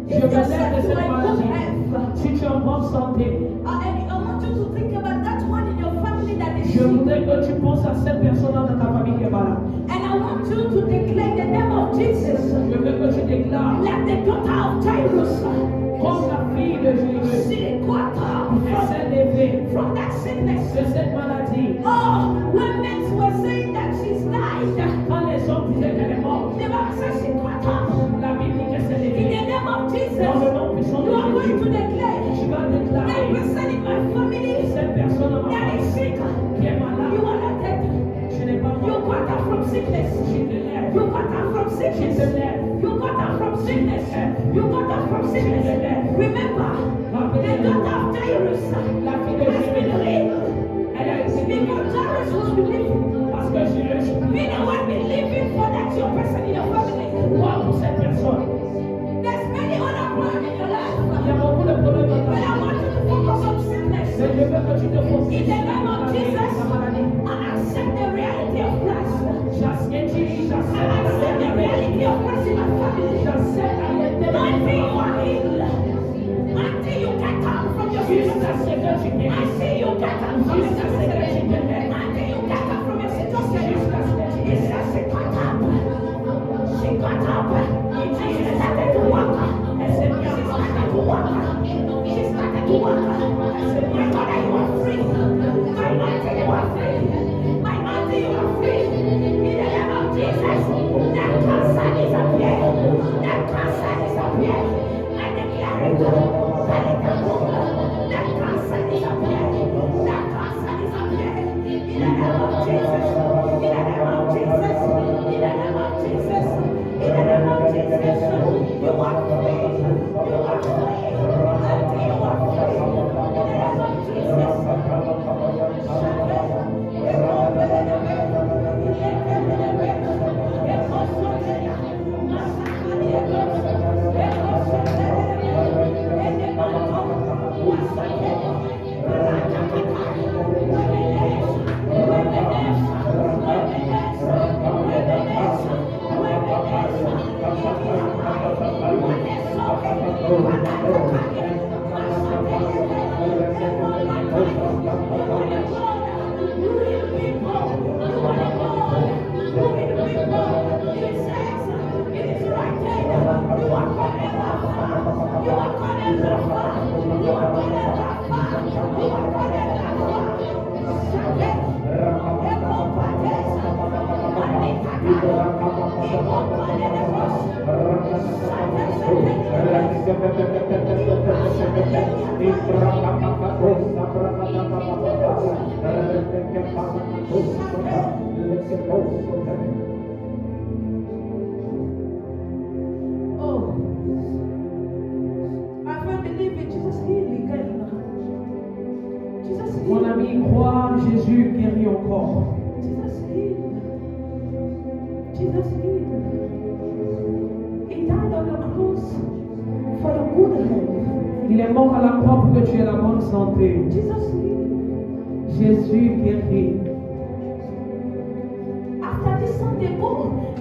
je me lève de cette maladie. Si tu es en bonne santé, je voudrais que tu penses à cette personne dans ta famille qui est malade. Je veux que tu déclares comme la fille de Jésus. Elle s'est levée de cette maladie. Quand les hommes disaient qu'elle est morte, la Bible dit qu'elle s'est levée. Dans le nom puissant de Jésus, tu vas déclarer cette personne dans ma famille qui est malade. Je n'ai pas mort. Je te lève. Je te lève. Remember, the daughter of Jairus, La fille de Jésus, elle a été because Jairus was believing. parce que Jésus Be the one believing for that your person in your family. croit pour cette personne. There's many other problems in your life. Il y a beaucoup de problèmes dans But ta I vie. want you to focus on sickness. Mais je veux que tu te In focuses the name of sur Jesus, ta maladie. I accept the reality of Christ. J'accepte I accept the reality of Christ in my family. J'accepte la réalité de Until ma you are famille. healed. Until you get up from your Jusqu'à ce situation. que tu guérisses. Until you get up from your Jusqu'à ce que tu situation. te lèves. Until you get up from your situation. Jusqu'à ce que tu te It lèves. says she got up. She got up. And she started to walk. Elle s'est mise She en started to walk. She started to walk. My mother, you are free. My auntie, you are free. My auntie, you are free. In the name of Jesus, that cancer disappear. That cancer disappear. I declare it. That cancer disappear. That cancer disappear. In the name of Jesus. In the name of Jesus. In the name of Jesus. In the name of Jesus. You are free. You are free. Auntie, you are free. In the name of Jesus. Oh, my friend, believe it. Jesus healed again. Jesus Mon healed. ami, crois Jésus guérit encore. Jesus healed. Jesus healed. He died on the cross Il est mort à la croix pour que tu aies la bonne santé. Jesus healed. Jésus guérit. After this Sunday, go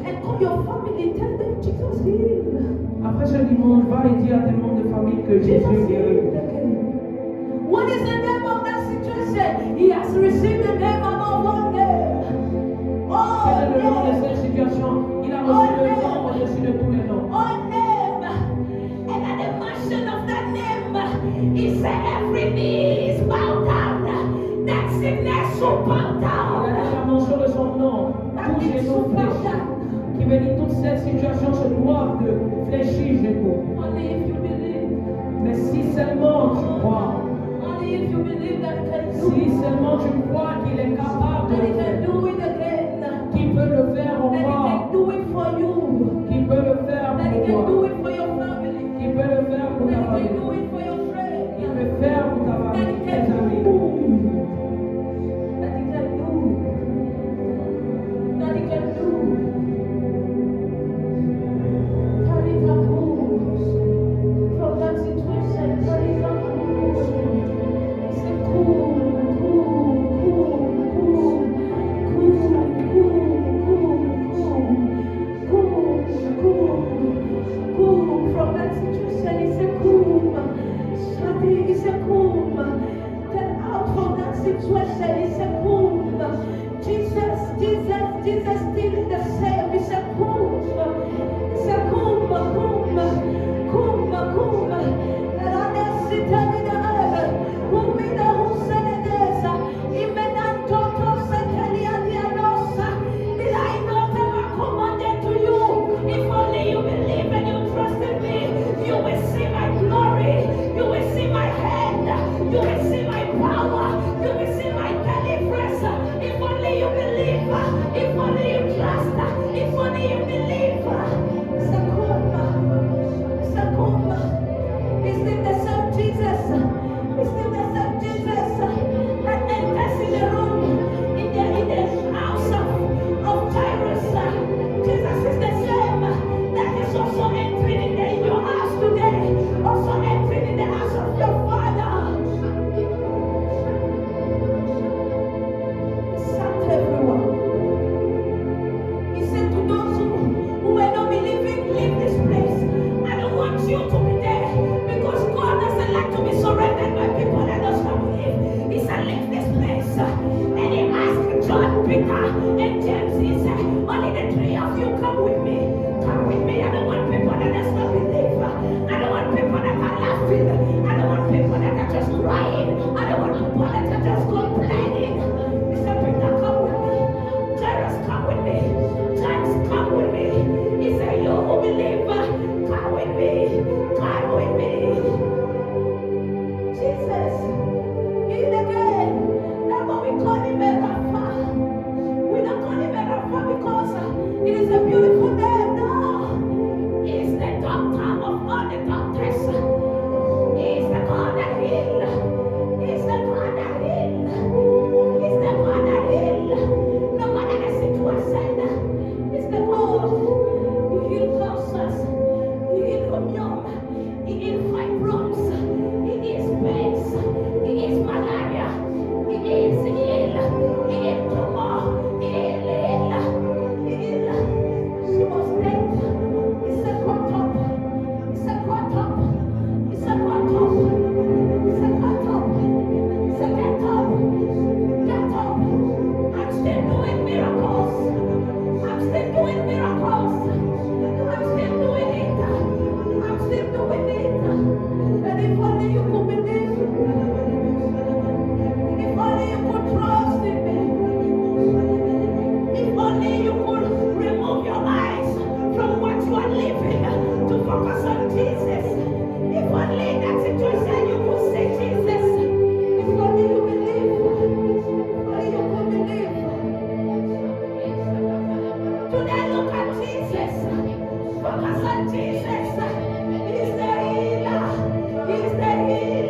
and call your family. Tell them Jesus healed. Après ce dimanche, va et dis à tes membres de famille que Jésus guérit. What is the name of that situation? He has received the name above all names. Quel est le nom de All cette situation? Il a reçu le nom au-dessus de tous les noms. name. And at the mention of that name, he said every knee is bowed down. That sickness will bow Il a down. dit la mention de son nom. That Tous things genoux will bow fléchis. down. Qui veut dire toute cette situation se doivent de fléchir genoux. Only if you believe. Mais si seulement tu crois, Only if you believe that he can do si it. seulement tu crois qu'il est capable That de he le faire, can do it again. qu'il peut le faire That he encore, can do it for you. qu'il peut le faire That he pour can toi, do it for your family. qu'il peut le faire pour ta That he famille, can do it for your friends. qu'il peut le faire pour ta That famille, he tes can amis. do. That he can do. That he can do. Tarika moves from that situation. Tarika moves. Say cool, cool, cool, cool, cool, cool. From that situation, he said cool. Shadi, he said cool. Get out from that situation, he said cool. Jesus still is the same. He said cool. He said cool. And I just sit in the earth. Who made the who said it is? Imenanto Seteli Adianosa. Did I not ever commanded to you? If only you believe and you trust in me, you will see my glory. You will see my hand. You will see my power. You will see my deliverance. If only you believe. If only you trust. If only you believe. Sakuma. Is it the same Jesus? Is it the same Jesus that enters in the room, in the house of Jairus? Jesus is the same that is also entering in your house today, also entering in the house of your Father. He sacked everyone. He said to those who were not believing, leave this place. I don't want you to be there because God doesn't like to be surrounded by people that does not believe. He said, leave this place. And he asked John, Peter, and James, he said, only the three of you come with me. Come with me. I don't want people that does not believe. I don't want people that are laughing. I don't want people that are just crying. I don't want people that are just complaining. He said, Peter, come with me. Jairus, come with me. James, come with me. He said, you who believe, come with me. Come with me. Jesus, he's again. That's what we call him a Rapha. We don't call him a Rapha because it is a beautiful name. No. He's the doctor of all the doctors. He's the God that heals. He's the God that heals. He's the God that heals. No matter the situation. He's the God. He heals cancers. He heals communion. He heals fibroids. He heals pains. He heals malaria. He heals ill. He heals tumor. He heals. She was dead. He said, cut up. He said, cut up. He said, cut up. He said, cut up. He said, get up. Get up. I'm still doing miracles. I'm still doing miracles. I'm still doing it. I'm still doing it. And if only you could believe. If only you could trust in me. If only you could remove your eyes from what you are living to focus on Jesus. If only that situation you could say Jesus. If only you believe. If only you could believe. Today look at Jesus. Focus on Jesus. He's the healer. He's the healer.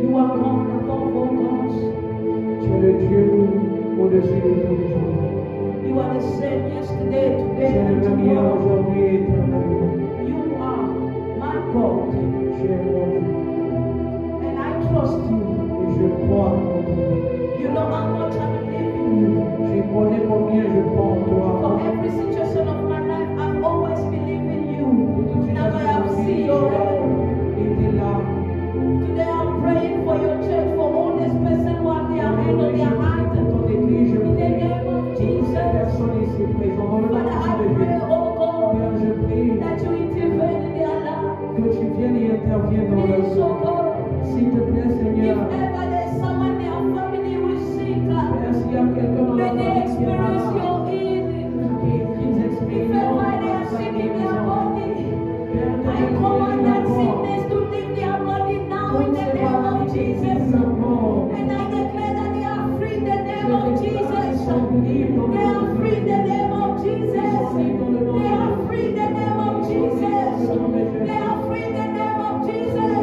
You are God above all gods. Tu es le Dieu au-dessus de tous les jours. You are the same yesterday, Tu today, es and le même hier, tomorrow. aujourd'hui et éternellement. You are my God, Tu es mon Dieu. and I trust you. Et je crois en toi. You know how much I believe in you. Tu connais combien je crois en toi. For every situation of my life, I've always believed in you. Now I have seen your hand. Était là. Today I'm praying for your church, for all these persons who have their hand on their heart. Ton église, je In the prie. name of Pour ces Jesus. personnes ici présentes, dans le nom Father, I de pray, Jésus. oh God, Père, je prie that you intervene in their life. que tu viennes et interviennes dans leur Please, vie. oh God, S'il te plaît, if Seigneur, ever there's someone in their family who is sick, Père, s'il y a quelqu'un dans la may they famille qui est experience malade, your healing. et qu'ils If expérimentent ever they are ta sick in their guérison, body, Père, I donne-leur command that leur corps. sickness to leave their body now in Toutes the ces name of maladies qui Jesus. quittent leur corps. And I declare that they are free in the name of Je déclare qu'ils Jesus. sont libres dans They le are nom de free in the Jésus. name of Jesus. Ils sont libres dans le nom de They are Jésus. free in the name of Jesus. They are free in the name of Jesus.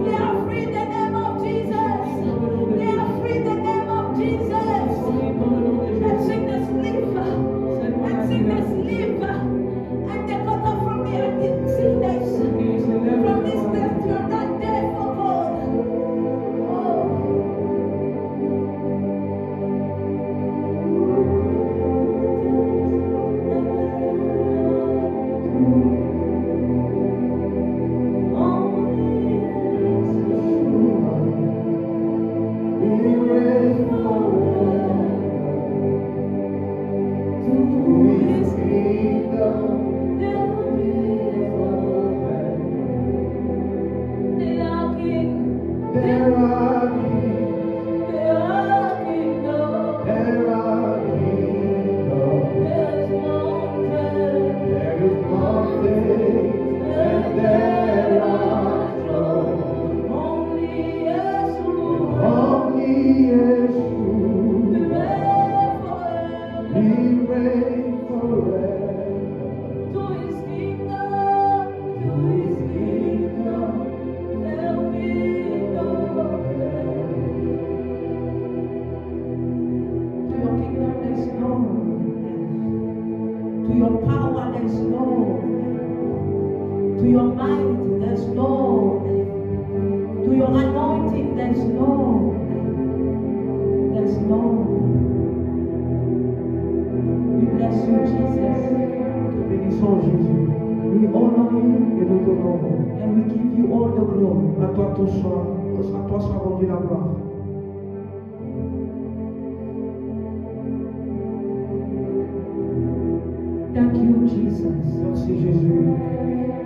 They are free in the name of Jesus. They are free in the name of Jesus. Ils sont libres dans le nom de That Jésus. sickness leave. Cette That maladie-là, sickness leave. And they cut off from the sickness. ils se lèvent From de this la death, you're not dead, oh God. Oh. To your power, there's no end. To your might, there's no end. To your anointing, there's no end. There's no end. We bless you, Jesus. Te bénissons, Jésus. We honor you Et nous t'honorons. and we give you all the glory. À toi soit rendue la gloire. Thank you, Jesus. Merci Jésus.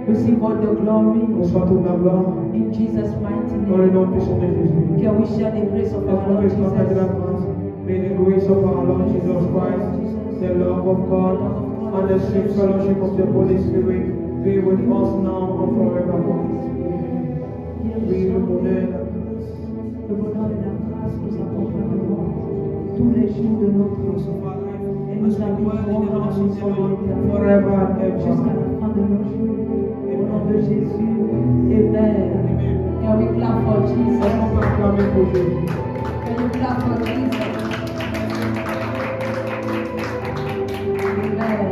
Receive all the glory Reçois toute la gloire in Jesus' mighty dans le name. nom puissant de Jésus. Can we share the grace of Est-ce our qu'on Lord peut se partager la Jesus? grâce? May the grace of our Lord Jesus Christ, the love of God, and the sweet fellowship of the Holy Spirit be with us now and forevermore. Oui, le bonheur et la grâce. Le bonheur et la grâce nous accompagneront tous les jours de notre vie et nous habiterons dans la maison de l'Éternel Forever and jusqu'à ever. la fin de nos jours. Au nom de Jésus, Amen. Can we clap for Est-ce Jesus? qu'on peut acclamer pour Jésus? Can you clap for Jesus? Amen.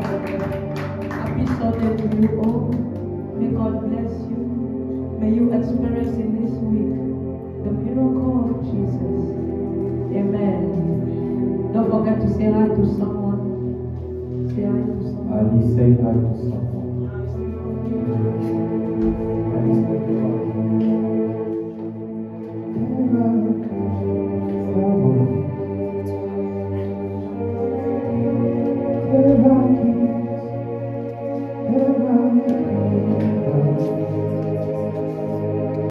Happy Sunday to you all. May God bless you. May you experience in this week the miracle of Jesus. Amen. Don't forget to say hi to someone. Say hi to someone. Ali, say hi to someone.